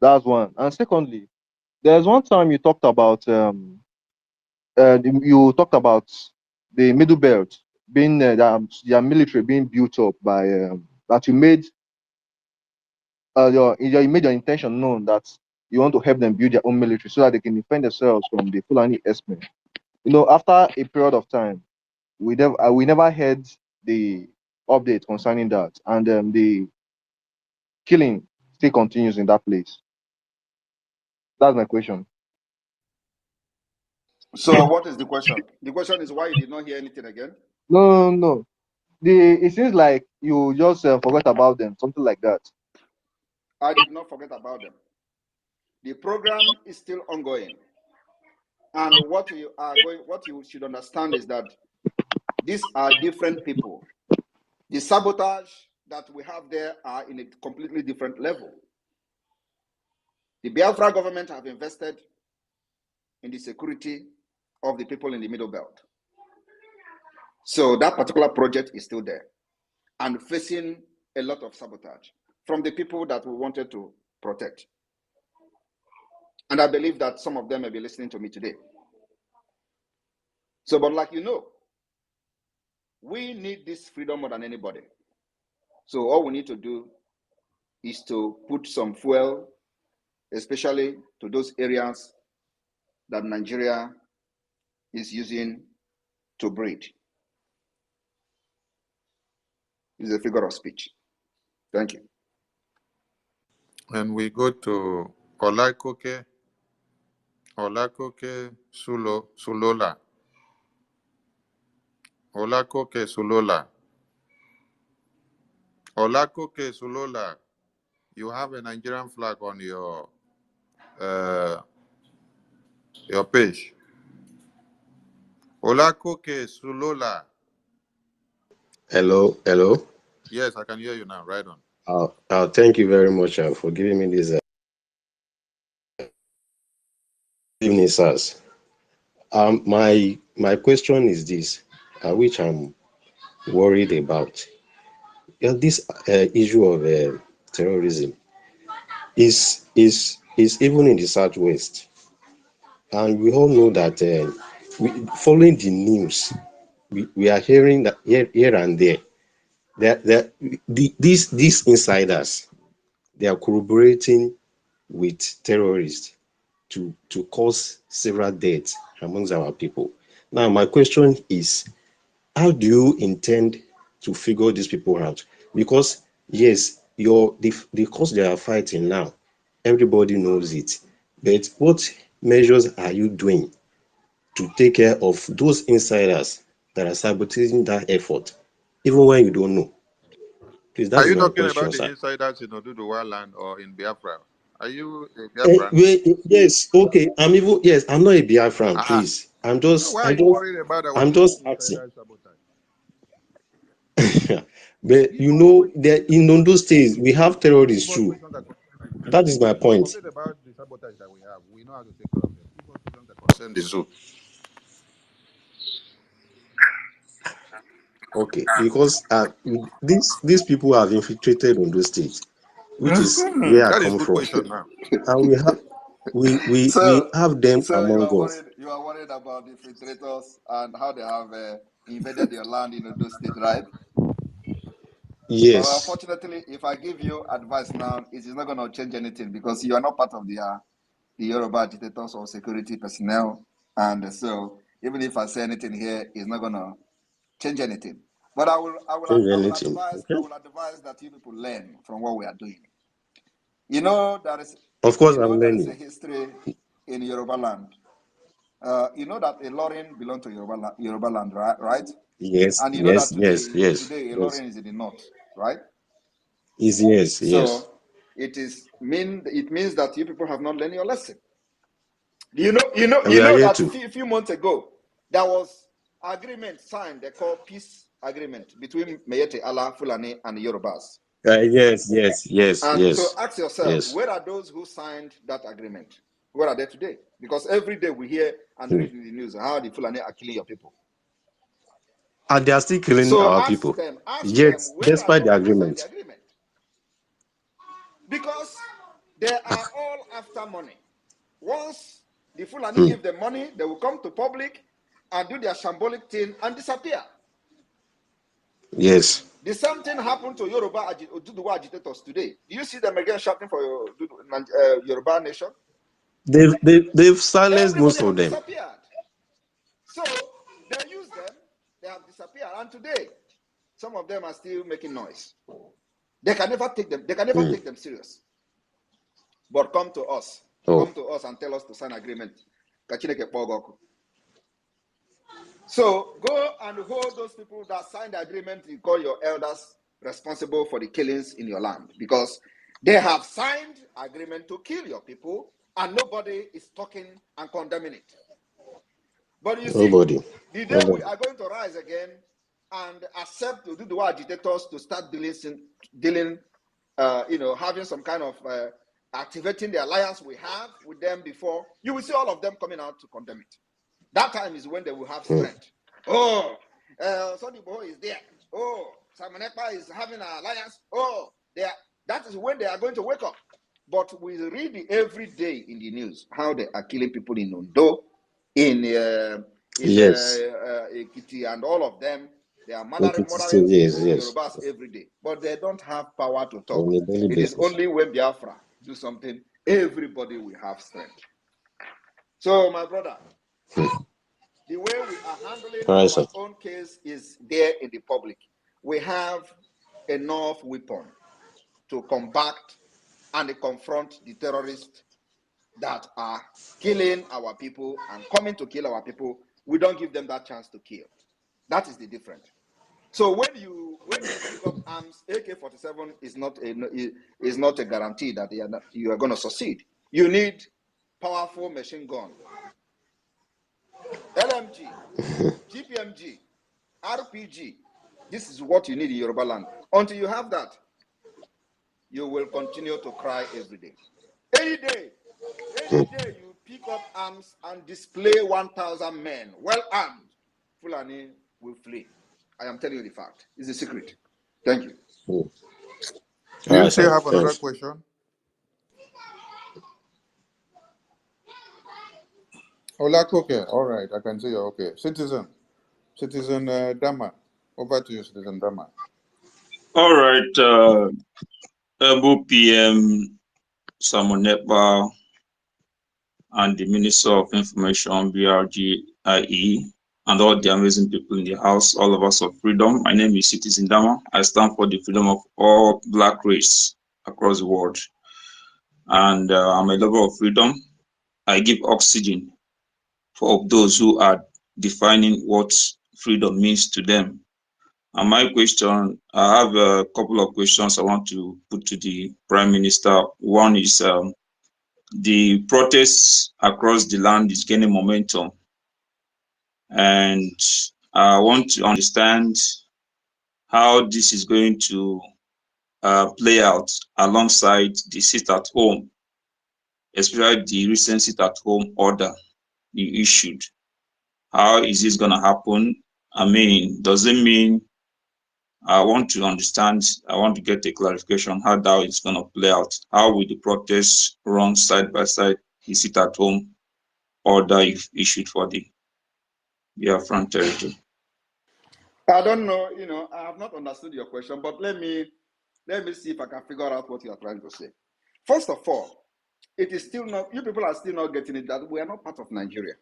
That's one. And secondly, there's one time you talked about the middle belt being their military being built up by that you made you made your intention known that you want to help them build their own military so that they can defend themselves from the Fulani Esme. You know, after a period of time, we never heard the update concerning that, and the killing still continues in that place. That's my question. So what is the question? The question is why you did not hear anything again? No. It seems like you just forgot about them, something like that. I did not forget about them. The program is still ongoing. And what you should understand is that these are different people. The sabotage that we have there are in a completely different level. The Biafra government have invested in the security of the people in the Middle Belt. So that particular project is still there and facing a lot of sabotage from the people that we wanted to protect. And I believe that some of them may be listening to me today. So, but like you know, we need this freedom more than anybody. So all we need to do is to put some fuel, especially to those areas that Nigeria is using to breed. It's a figure of speech. Thank you. And we go to Olakoke Sulola. Olakoke Sulola. Olakoke Sulola. You have a Nigerian flag on your page. Olakoke Sulola. Hello. Yes, I can hear you now. Right on. Thank you very much for giving me this. Evening, sirs. My question is this, which I'm worried about. This issue of terrorism is even in the southwest, and we all know that following the news, we are hearing that here and there that these insiders, they are corroborating with terrorists to cause several deaths amongst our people. Now, my question is, how do you intend to figure these people out? Because yes, the cause they are fighting now, everybody knows it. But what measures are you doing to take care of those insiders that are sabotaging that effort, even when you don't know? Please, Are that is you my talking question, about the sir. insiders in Oduduwa land or in Biafra? Are you a Biafran? Yes, okay. I'm not a Biafran, Uh-uh. please. I'm So why are you worried about our own asking. insider sabotage? But you know that in those states we have terrorists Give us too. questions that concern the That is my point. Forget about the sabotage that we have. We know how to take care of them. Give us questions that concern the zoo. Okay, because these people have infiltrated on those states, which is where I That is come good from, question now. and we So have them you among are us. worried about the infiltrators and how they have invaded your land in those states, right? Well, Yes, unfortunately, if I give you advice now, it is not going to change anything because you are not part of the Yoruba agitators or security personnel. And so even if I say anything here, it's not going to change anything. But I will advise that you people learn from what we are doing. You know there is a history in Yoruba land. You know that Ilorin belongs to Yoruba land, right? yes, And you know that yes, today yes. Ilorin is in the north, right? Yes. So it means that you people have not learned your lesson. You know We are here that to. a few months ago there was agreement signed. They call peace agreement between Mayete Allah, Fulani, and the Yorubas. Yes. And so ask yourself, where are those who signed that agreement? Where are they today? Because every day we hear and read in the news how the Fulani are killing your people. And they are still killing So our ask people. them, Yet, when are despite they the going to sign agreement. the agreement? Because they are all after money. Once the Fulani give them money, they will come to public and do their shambolic thing and disappear. Yes. The same thing happened to Yoruba Duduwa agitators today. Do you see them again shouting for Yoruba nation? They've silenced Everybody most have of them. disappeared. So they use them, they have disappeared. And today, some of them are still making noise. They can never take them, take them serious. But come to us. Oh. Come to us and tell us to sign agreement. So go and hold those people that signed the agreement. You call your elders responsible for the killings in your land, because they have signed agreement to kill your people and nobody is talking and condemning it. But you see, the day we are going to rise again and accept to do the agitators to start dealing, having some kind of activating the alliance we have with them before, you will see all of them coming out to condemn it. That time is when they will have strength. Oh, Sonny Boy is there. Oh, Simon Ekpa is having an alliance. Oh, that is when they are going to wake up. But we read every day in the news how they are killing people in Ondo, in Ekiti, and all of them. They are murdering Yorubas every day. But they don't have power to talk. It is only when Biafra do something, everybody will have strength. So, my brother, the way we are handling our own case is there in the public. We have enough weapon to combat and confront the terrorists that are killing our people and coming to kill our people. We don't give them that chance to kill. That is the difference. So when you pick up arms, AK-47 is not a guarantee that you are going to succeed. You need powerful machine gun, LMG, GPMG, RPG. This is what you need in Yoruba land. Until you have that, you will continue to cry every day. Any day you pick up arms and display 1,000 men, well armed, Fulani will flee. I am telling you the fact. It's a secret. Thank you. Do you still have another question? Olakoke, all right, I can see you're okay. Citizen Dama, over to you, Citizen Dama. All right, Able PM Simon Ekpa and the Minister of Information, BRGIE, and all the amazing people in the house, all of us of freedom. My name is Citizen Dama. I stand for the freedom of all Black race across the world. And I'm a lover of freedom. I give oxygen for those who are defining what freedom means to them. And my question, I have a couple of questions I want to put to the Prime Minister. One is the protests across the land is gaining momentum. And I want to understand how this is going to play out alongside the sit-at-home, especially the recent sit-at-home order you issued. How is this going to happen? I mean, does it mean, I want to understand, I want to get a clarification how that is going to play out. How will the protests run side by side the sit-at-home order you've issued for the Biafran territory? I don't know, I have not understood your question, but let me see if I can figure out what you are trying to say. First of all, it is still not, you people are still not getting it that we are not part of Nigeria.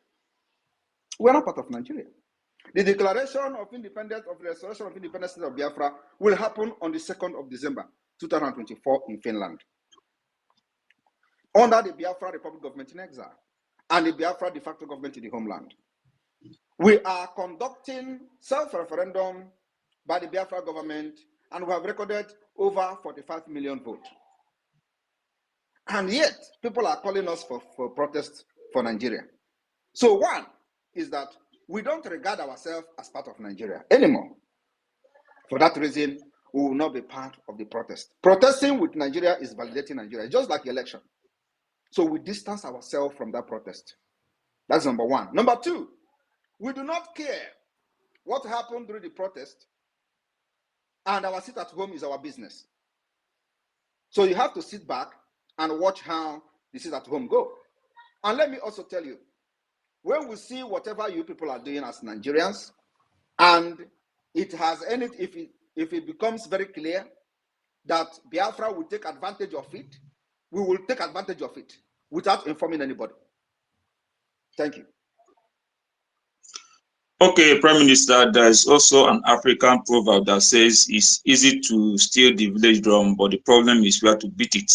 We are not part of Nigeria. The declaration of independence, of the restoration of independence of Biafra will happen on the 2nd of December, 2024 in Finland, under the Biafra Republic government in exile and the Biafra de facto government in the homeland. We are conducting self-referendum by the Biafra government, and we have recorded over 45 million votes. And yet, people are calling us for protests for Nigeria. So one is that we don't regard ourselves as part of Nigeria anymore. For that reason, we will not be part of the protest. Protesting with Nigeria is validating Nigeria, just like election. So we distance ourselves from that protest. That's number one. Number two, we do not care what happened during the protest, and our sit at home is our business. So you have to sit back and watch how the sit at home go. And let me also tell you, when we see whatever you people are doing as Nigerians, and it has ended, if it becomes very clear that Biafra will take advantage of it, we will take advantage of it without informing anybody. Thank you. Okay, Prime Minister, there's also an African proverb that says it's easy to steal the village drum, but the problem is where to beat it.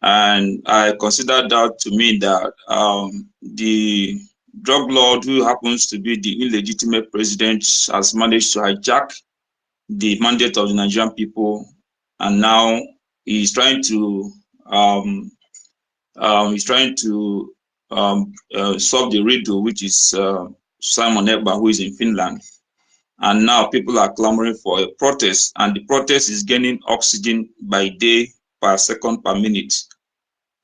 And I consider that to mean that the drug lord, who happens to be the illegitimate president, has managed to hijack the mandate of the Nigerian people, and now he's trying to solve the riddle, which is Simon Ekpa, who is in Finland. And now people are clamoring for a protest, and the protest is gaining oxygen by day, per second, per minute.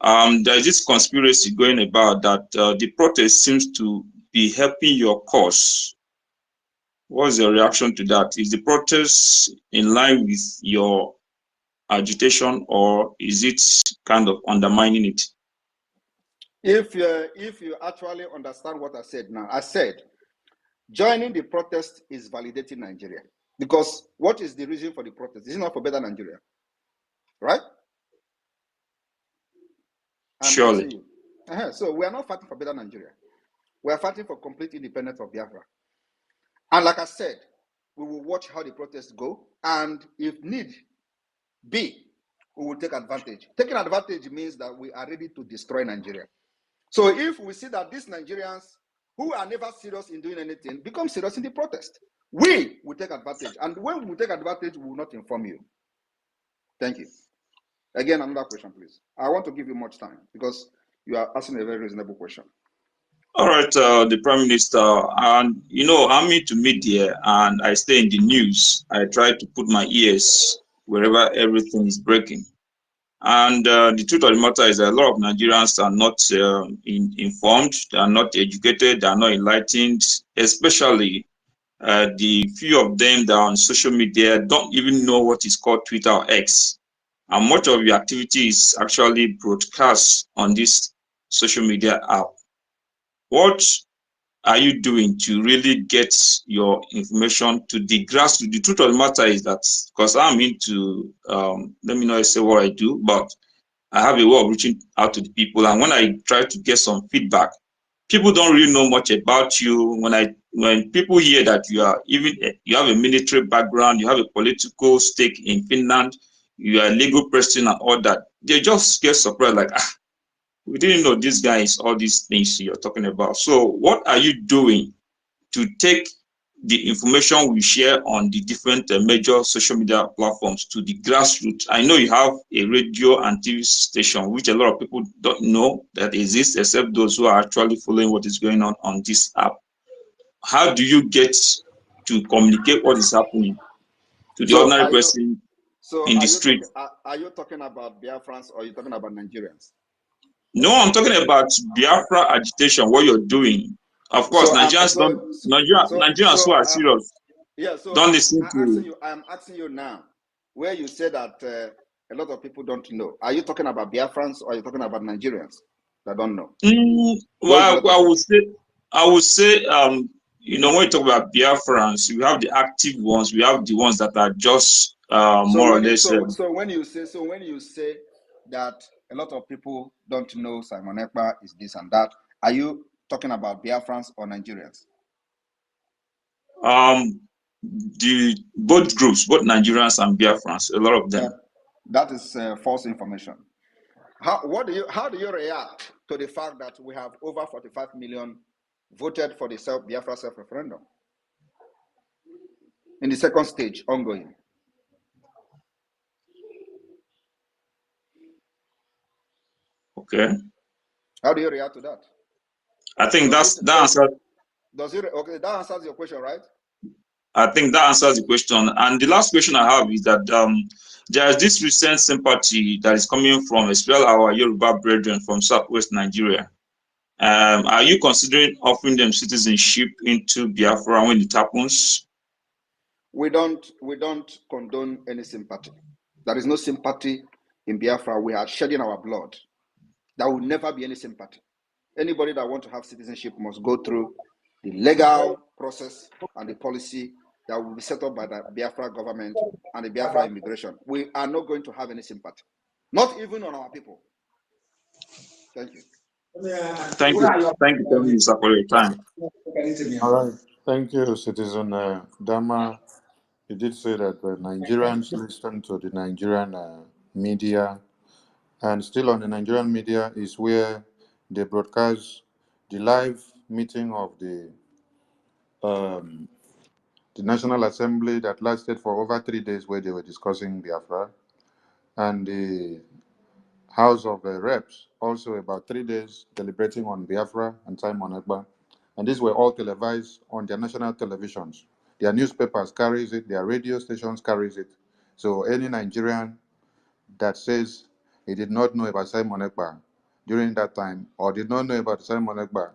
There is this conspiracy going about that the protest seems to be helping your cause. What's your reaction to that? Is the protest in line with your agitation, or is it kind of undermining it? If you actually understand what I said now, I said joining the protest is validating Nigeria. Because what is the reason for the protest? It's not for better Nigeria, right? Surely. So we are not fighting for better Nigeria. We are fighting for complete independence of Biafra. And like I said, we will watch how the protests go, and if need be, we will take advantage. Taking advantage means that we are ready to destroy Nigeria. So if we see that these Nigerians who are never serious in doing anything become serious in the protest, we will take advantage. And when we take advantage, we will not inform you. Thank you. Again, another question, please. I want to give you much time because you are asking a very reasonable question. All right, the Prime Minister, and I'm into media and I stay in the news. I try to put my ears wherever everything is breaking. And the truth of the matter is that a lot of Nigerians are not informed, they are not educated, they are not enlightened, especially the few of them that are on social media don't even know what is called Twitter or X. And much of your activity is actually broadcast on this social media app. What are you doing to really get your information to the grassroots? The truth of the matter is that, because I'm into, let me not say what I do, but I have a way of reaching out to the people. And when I try to get some feedback, people don't really know much about you. When people hear that you have a military background, you have a political stake in Finland, you are a legal person and all that, they just get surprised, like, we didn't know this guy is all these things you're talking about. So what are you doing to take the information we share on the different major social media platforms to the grassroots? I know you have a radio and TV station, which a lot of people don't know that exists, except those who are actually following what is going on this app. How do you get to communicate what is happening to the ordinary person in the street? Are you talking about Biafrans or are you talking about Nigerians? No, I'm talking about Biafra agitation, what you're doing. Of course, Nigerians who are serious don't listen to. I'm asking you now, where you say that a lot of people don't know. Are you talking about Biafrans or are you talking about Nigerians that don't know? Well, I would say, when you talk about Biafrans, we have the active ones, we have the ones that are just more or less. So when you say that a lot of people don't know Simon Ekpa is this and that, are you talking about Biafrans or Nigerians? Both groups, both Nigerians and Biafrans, a lot of them. That is false information. How do you react to the fact that we have over 45 million voted for the Biafra self-referendum in the second stage ongoing? Okay. How do you react to that? I think that answers. That answers your question, right? I think that answers the question. And the last question I have is that there is this recent sympathy that is coming from, especially our Yoruba brethren from Southwest Nigeria. Are you considering offering them citizenship into Biafra when it happens? We don't condone any sympathy. There is no sympathy in Biafra. We are shedding our blood. There will never be any sympathy. Anybody that wants to have citizenship must go through the legal process and the policy that will be set up by the Biafra government and the Biafra immigration. We are not going to have any sympathy, not even on our people. Thank you. Thank you, Prime Minister, for your time. All right. Thank you, Citizen Dama. You did say that Nigerians listen to the Nigerian media, and still on the Nigerian media is where they broadcast the live meeting of the National Assembly that lasted for over 3 days, where they were discussing Biafra, and the House of Reps also about 3 days deliberating on Biafra and Simon Ekpa. And these were all televised on their national televisions. Their newspapers carries it, their radio stations carries it. So any Nigerian that says he did not know about Simon Ekpa during that time, or did not know about Simon Ekpa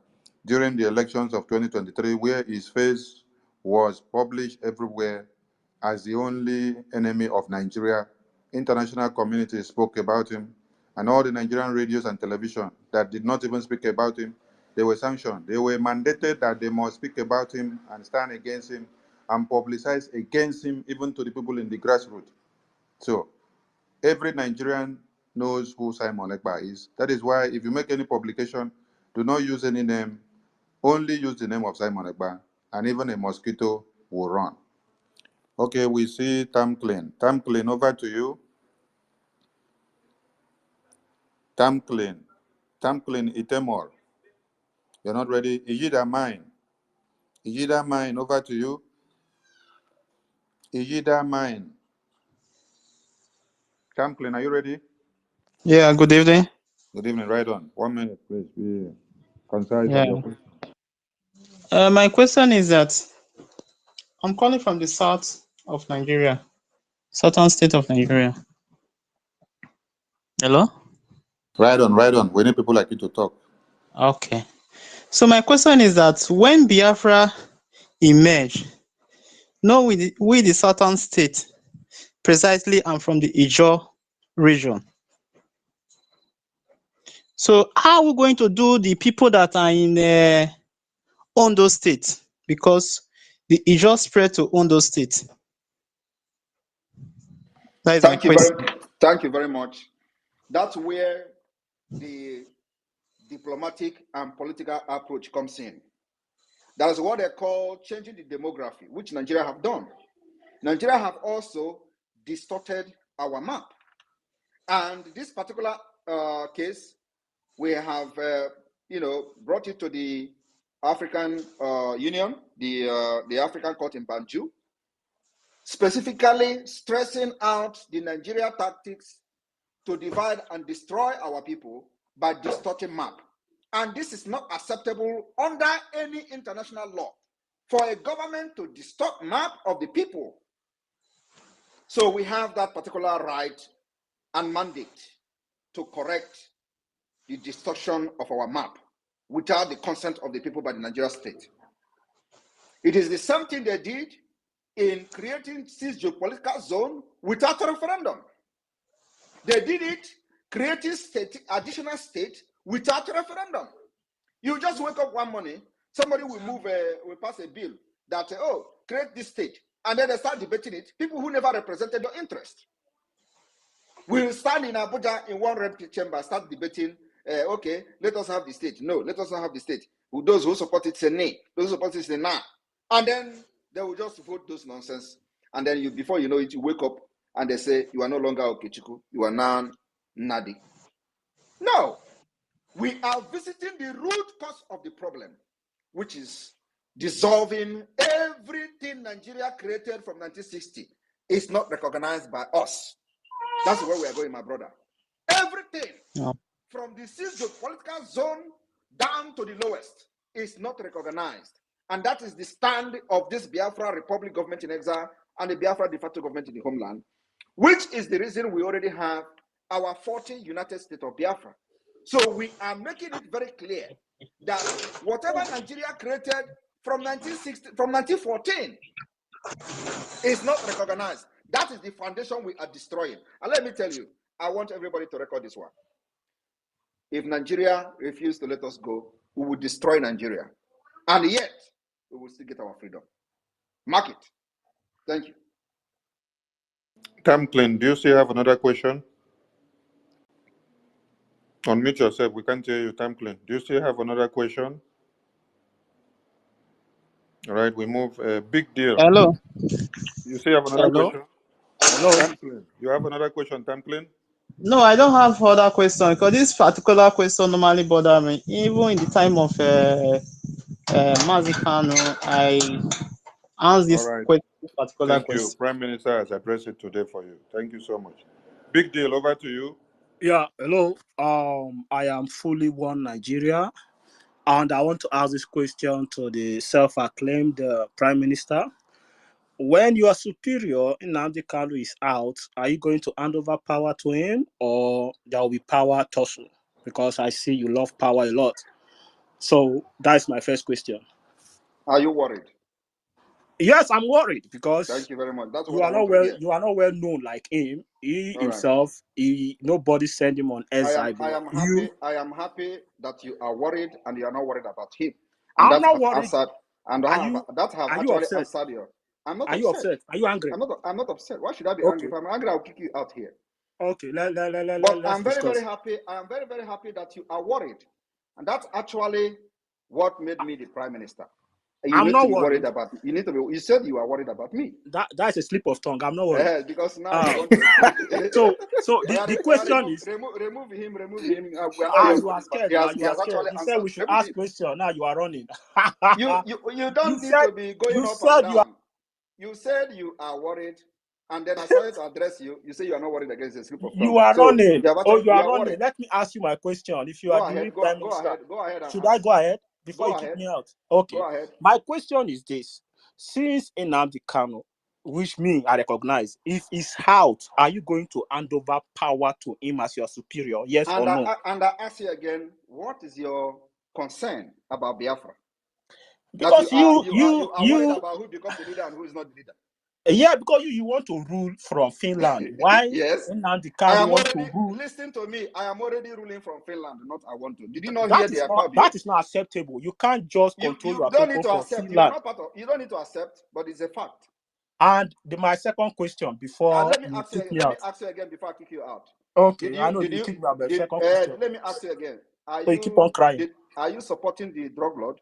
during the elections of 2023, where his face was published everywhere as the only enemy of Nigeria, international community spoke about him, and all the Nigerian radios and television that did not even speak about him, they were sanctioned. They were mandated that they must speak about him and stand against him and publicize against him, even to the people in the grassroots. So every Nigerian knows who Simon Ekpa is. That is why if you make any publication, do not use any name, only use the name of Simon Ekpa, and even a mosquito will run. Okay, we see Tamclean. Tamclean, over to you. Tamclean. Tamclean Itemor. You're not ready? Ijida Mine. Ijida Mine, over to you. Ijida Mine. Tamclean, are you ready? Yeah, good evening. Good evening, right on. 1 minute, please. Be concise Yeah. on your question. My question is that I'm calling from the south of Nigeria, southern state of Nigeria. Hello? Right on, right on. We need people like you to talk. Okay. So my question is that when Biafra emerged, no, we the southern state, precisely I'm from the Ijaw region. So how are we going to do the people that are in Ondo state? Because the Ijaw spread to Ondo state. That is my question. Thank you very much. That's where the diplomatic and political approach comes in. That is what they call changing the demography, which Nigeria have done. Nigeria have also distorted our map. And this particular case, we have brought it to the African Union, the African Court in Banjul, specifically stressing out the Nigeria tactics to divide and destroy our people by distorting map. And this is not acceptable under any international law for a government to distort map of the people. So we have that particular right and mandate to correct the distortion of our map without the consent of the people by the Nigeria state. It is the same thing they did in creating this geopolitical zone without a referendum. They did it creating additional state without a referendum. You just wake up one morning, somebody will pass a bill that, create this state, and then they start debating it. People who never represented your interest will stand in Abuja in one rep chamber, start debating, okay, let us have the state. No, let us not have the state. Those who support it say nay. Those who support it say nah. And then they will just vote those nonsense. And then before you know it, you wake up and they say, you are no longer Okechukwu, you are now Nadi. No, we are visiting the root cause of the problem, which is dissolving everything Nigeria created from 1960 is not recognized by us. That's where we are going, my brother. Everything from the political zone down to the lowest is not recognized. And that is the stand of this Biafra Republic government in exile and the Biafra de facto government in the homeland, which is the reason we already have our 14 United States of Biafra. So we are making it very clear that whatever Nigeria created from 1914 is not recognized. That is the foundation we are destroying. And let me tell you, I want everybody to record this one. If Nigeria refuses to let us go, we will destroy Nigeria. And yet, we will still get our freedom. Mark it. Thank you. Tamklin, do you still have another question? Unmute yourself. We can't hear you, Tamklin. Do you still have another question? All right, we move. Big deal. Hello. You still have another Hello. question? Hello. Tamklin, you have another question, Tamklin? No, I don't have other question because this particular question normally bother me. Even in the time of Mazi Kanu, I answer All this right. particular Thank you. question. Prime Minister has addressed it today for you. Thank you so much. Big deal, over to you. Yeah, hello. I am fully one Nigeria, and I want to ask this question to the self-acclaimed Prime Minister. When your superior Nnamdi Kanu is out, are you going to hand over power to him, or there will be power tussle? Because I see you love power a lot. So that's my first question. Are you worried? Yes, I'm worried because thank you very much. That's you what I are want not to well. hear. You are not well known like him. He All right. himself, nobody sent him on I exile. am happy that you are worried and you are not worried about him. And I'm that not have worried. answered. And Are you actually upset? answered your. I'm not Are you upset. upset? Are you angry? I'm not upset. Why should I be Okay. angry? If I'm angry, I'll kick you out here. Okay. But Let's I'm very, discuss. very happy. I am very, very happy that you are worried. And that's actually what made me the prime minister. You need to be worried about. You need to be. You said you are worried about me. That's a slip of tongue. I'm not worried. Because now you want to. so the question is. Remove him. We are not You are scared now. You are scared. You said we should ask question. Now you are running. you don't need to be going up and down. You said you are worried, and then I started to address you. You say you are not worried against the slip of tongue. You are running. You are running. Worried. Let me ask you my question. If you go are ahead, the prime minister, go ahead. Should I go ahead before you kick me out? Okay. Go ahead. My question is this: since Nnamdi Kanu, which me I recognize, if he's out, are you going to hand over power to him as your superior? Yes or no? And I ask you again, what is your concern about Biafra? Because you are worried about who becomes the leader and who is not the leader. Yeah, because you want to rule from Finland. Why? Yes. Nnamdi Kanu want to rule. Listen to me. I am already ruling from Finland, not I want to. Did you not hear the Ekpa? That is not acceptable. You can't just control your don't people need to from accept. Finland. You are not part of. You don't need to accept, but it's a fact. And my second question before let me ask you again before I kick you out. Okay, I know you kick me out. The second question. Let me ask you again. You keep on crying. Are you supporting the drug lord?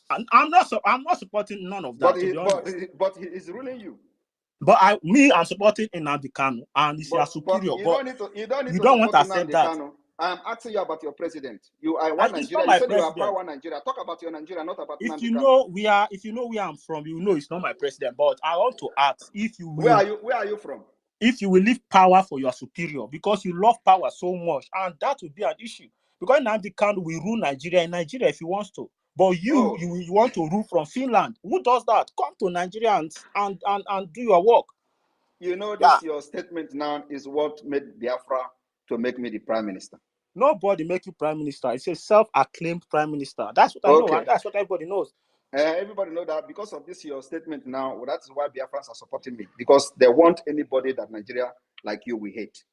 I'm not supporting none of that. But he is ruling you. But I'm supporting Nnamdi Kanu, and he's your superior. But you don't want to accept that. Kanu. I am asking you about your president. You are one Nigeria. You said you are part one Nigeria. Talk about your Nigeria, not about If Nnamdi you Kanu. know where I'm from, you know it's not my president. But I want to ask if you will. Where are you from? If you will leave power for your superior, because you love power so much, and that will be an issue. Because Nnamdi Kanu will rule Nigeria in Nigeria if he wants to. But you want to rule from Finland. Who does that? Come to Nigeria and do your work. You know, this your statement now is what made Biafra to make me the prime minister. Nobody make you prime minister. It's a self-acclaimed prime minister. That's what I know, and that's what everybody knows. Everybody know that because of this your statement now. That is why Biafrans are supporting me, because they want anybody that Nigeria like you we hate.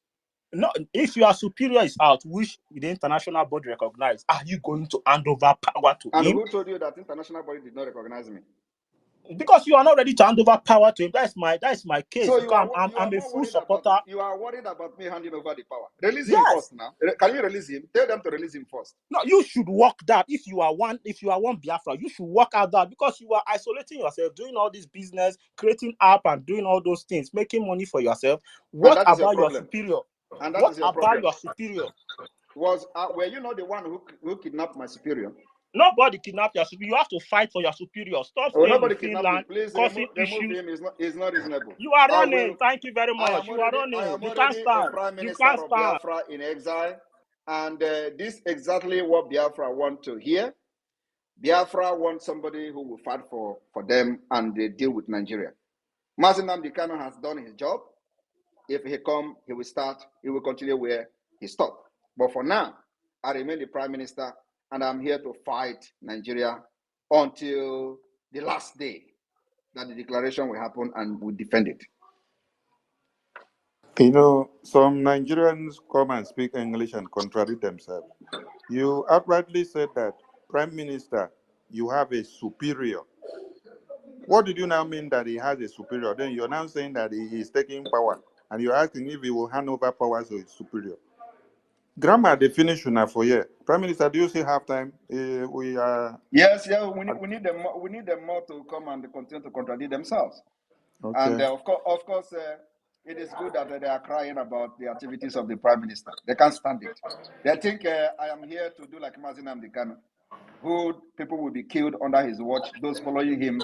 No, if your superior is out, which the international body recognize, are you going to hand over power to him? And who told you that international body did not recognize me? Because you are not ready to hand over power to him. That's my case. So I'm a full supporter. You are worried about me handing over the power. Release him first now. Can you release him? Tell them to release him first. No, you should work that. If you are one Biafra, you should work out that, because you are isolating yourself, doing all this business, creating app and doing all those things, making money for yourself. What about your superior? And that what is your about problem. Your superior? Were you not the one who kidnapped my superior? Nobody kidnapped your superior. You have to fight for your superior. Stop staying in Finland. Please remove him. It's not reasonable. You are running. Thank you very much. You are running. I am You can't stand. a prime minister of Biafra in exile. And this is exactly what Biafra want to hear. Biafra wants somebody who will fight for them and they deal with Nigeria. Mazi Nnamdi Kanu has done his job. If he come, he will continue where he stopped. But for now, I remain the prime minister and I'm here to fight Nigeria until the last day that the declaration will happen, and we defend it. You know, some Nigerians come and speak English and contradict themselves. You outrightly said that, Prime Minister, you have a superior. What did you now mean that he has a superior? Then you're now saying that he is taking power, and you're asking if he will hand over power to his superior. Grammar definition for here. Prime Minister, do you still have time? We are. Yes, yeah, we need them. We need them more to come and continue to contradict themselves. Okay. And of course, it is good that they are crying about the activities of the Prime Minister. They can't stand it. They think I am here to do like Mazi Nnamdi Kanu, who people will be killed under his watch. Those following him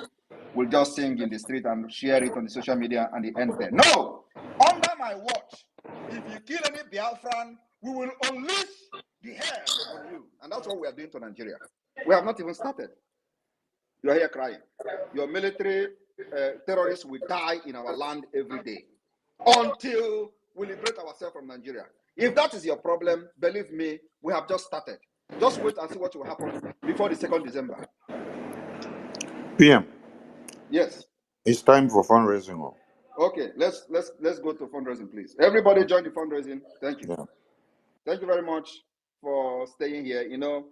will just sing in the street and share it on the social media, and it ends there. No, under my watch, if you kill any Biafran, we will unleash the hell on you. And that's what we are doing to Nigeria. We have not even started. You are here crying. Your military terrorists will die in our land every day until we liberate ourselves from Nigeria. If that is your problem, believe me, we have just started. Just wait and see what will happen before the 2nd December. PM. Yes. It's time for fundraising. Okay, let's go to fundraising, please. Everybody join the fundraising. Thank you. Yeah. Thank you very much for staying here. You know,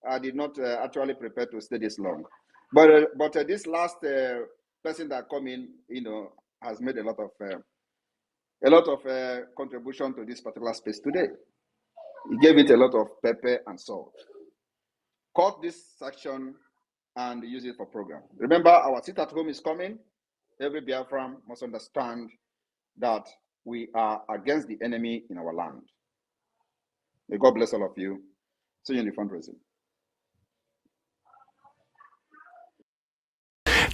I did not actually prepare to stay this long, but this last person that come in, you know, has made a lot of contribution to this particular space today. He gave it a lot of pepper and salt. Cut this section and use it for program. Remember, our sit at home is coming. Every Biafran must understand that we are against the enemy in our land. May God bless all of you. See you in the fundraising.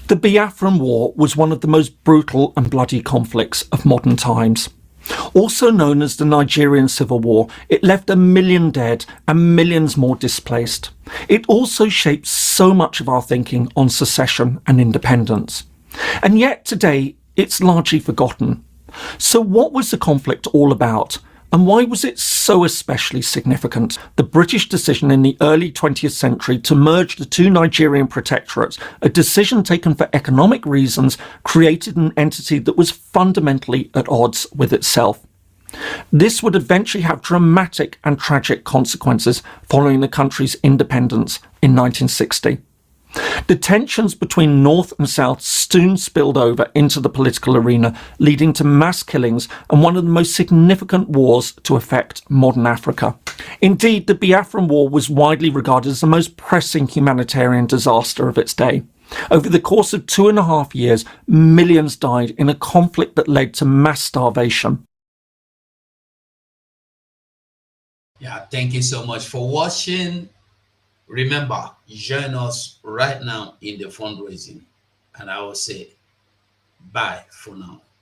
The Biafran War was one of the most brutal and bloody conflicts of modern times. Also known as the Nigerian Civil War, it left 1 million dead and millions more displaced. It also shaped so much of our thinking on secession and independence. And yet today, it's largely forgotten. So what was the conflict all about? And why was it so especially significant? The British decision in the early 20th century to merge the two Nigerian protectorates, a decision taken for economic reasons, created an entity that was fundamentally at odds with itself. This would eventually have dramatic and tragic consequences following the country's independence in 1960. The tensions between North and South soon spilled over into the political arena, leading to mass killings and one of the most significant wars to affect modern Africa. Indeed, the Biafran War was widely regarded as the most pressing humanitarian disaster of its day. Over the course of 2.5 years, millions died in a conflict that led to mass starvation. Yeah, thank you so much for watching. Remember, join us right now in the fundraising. And I will say bye for now.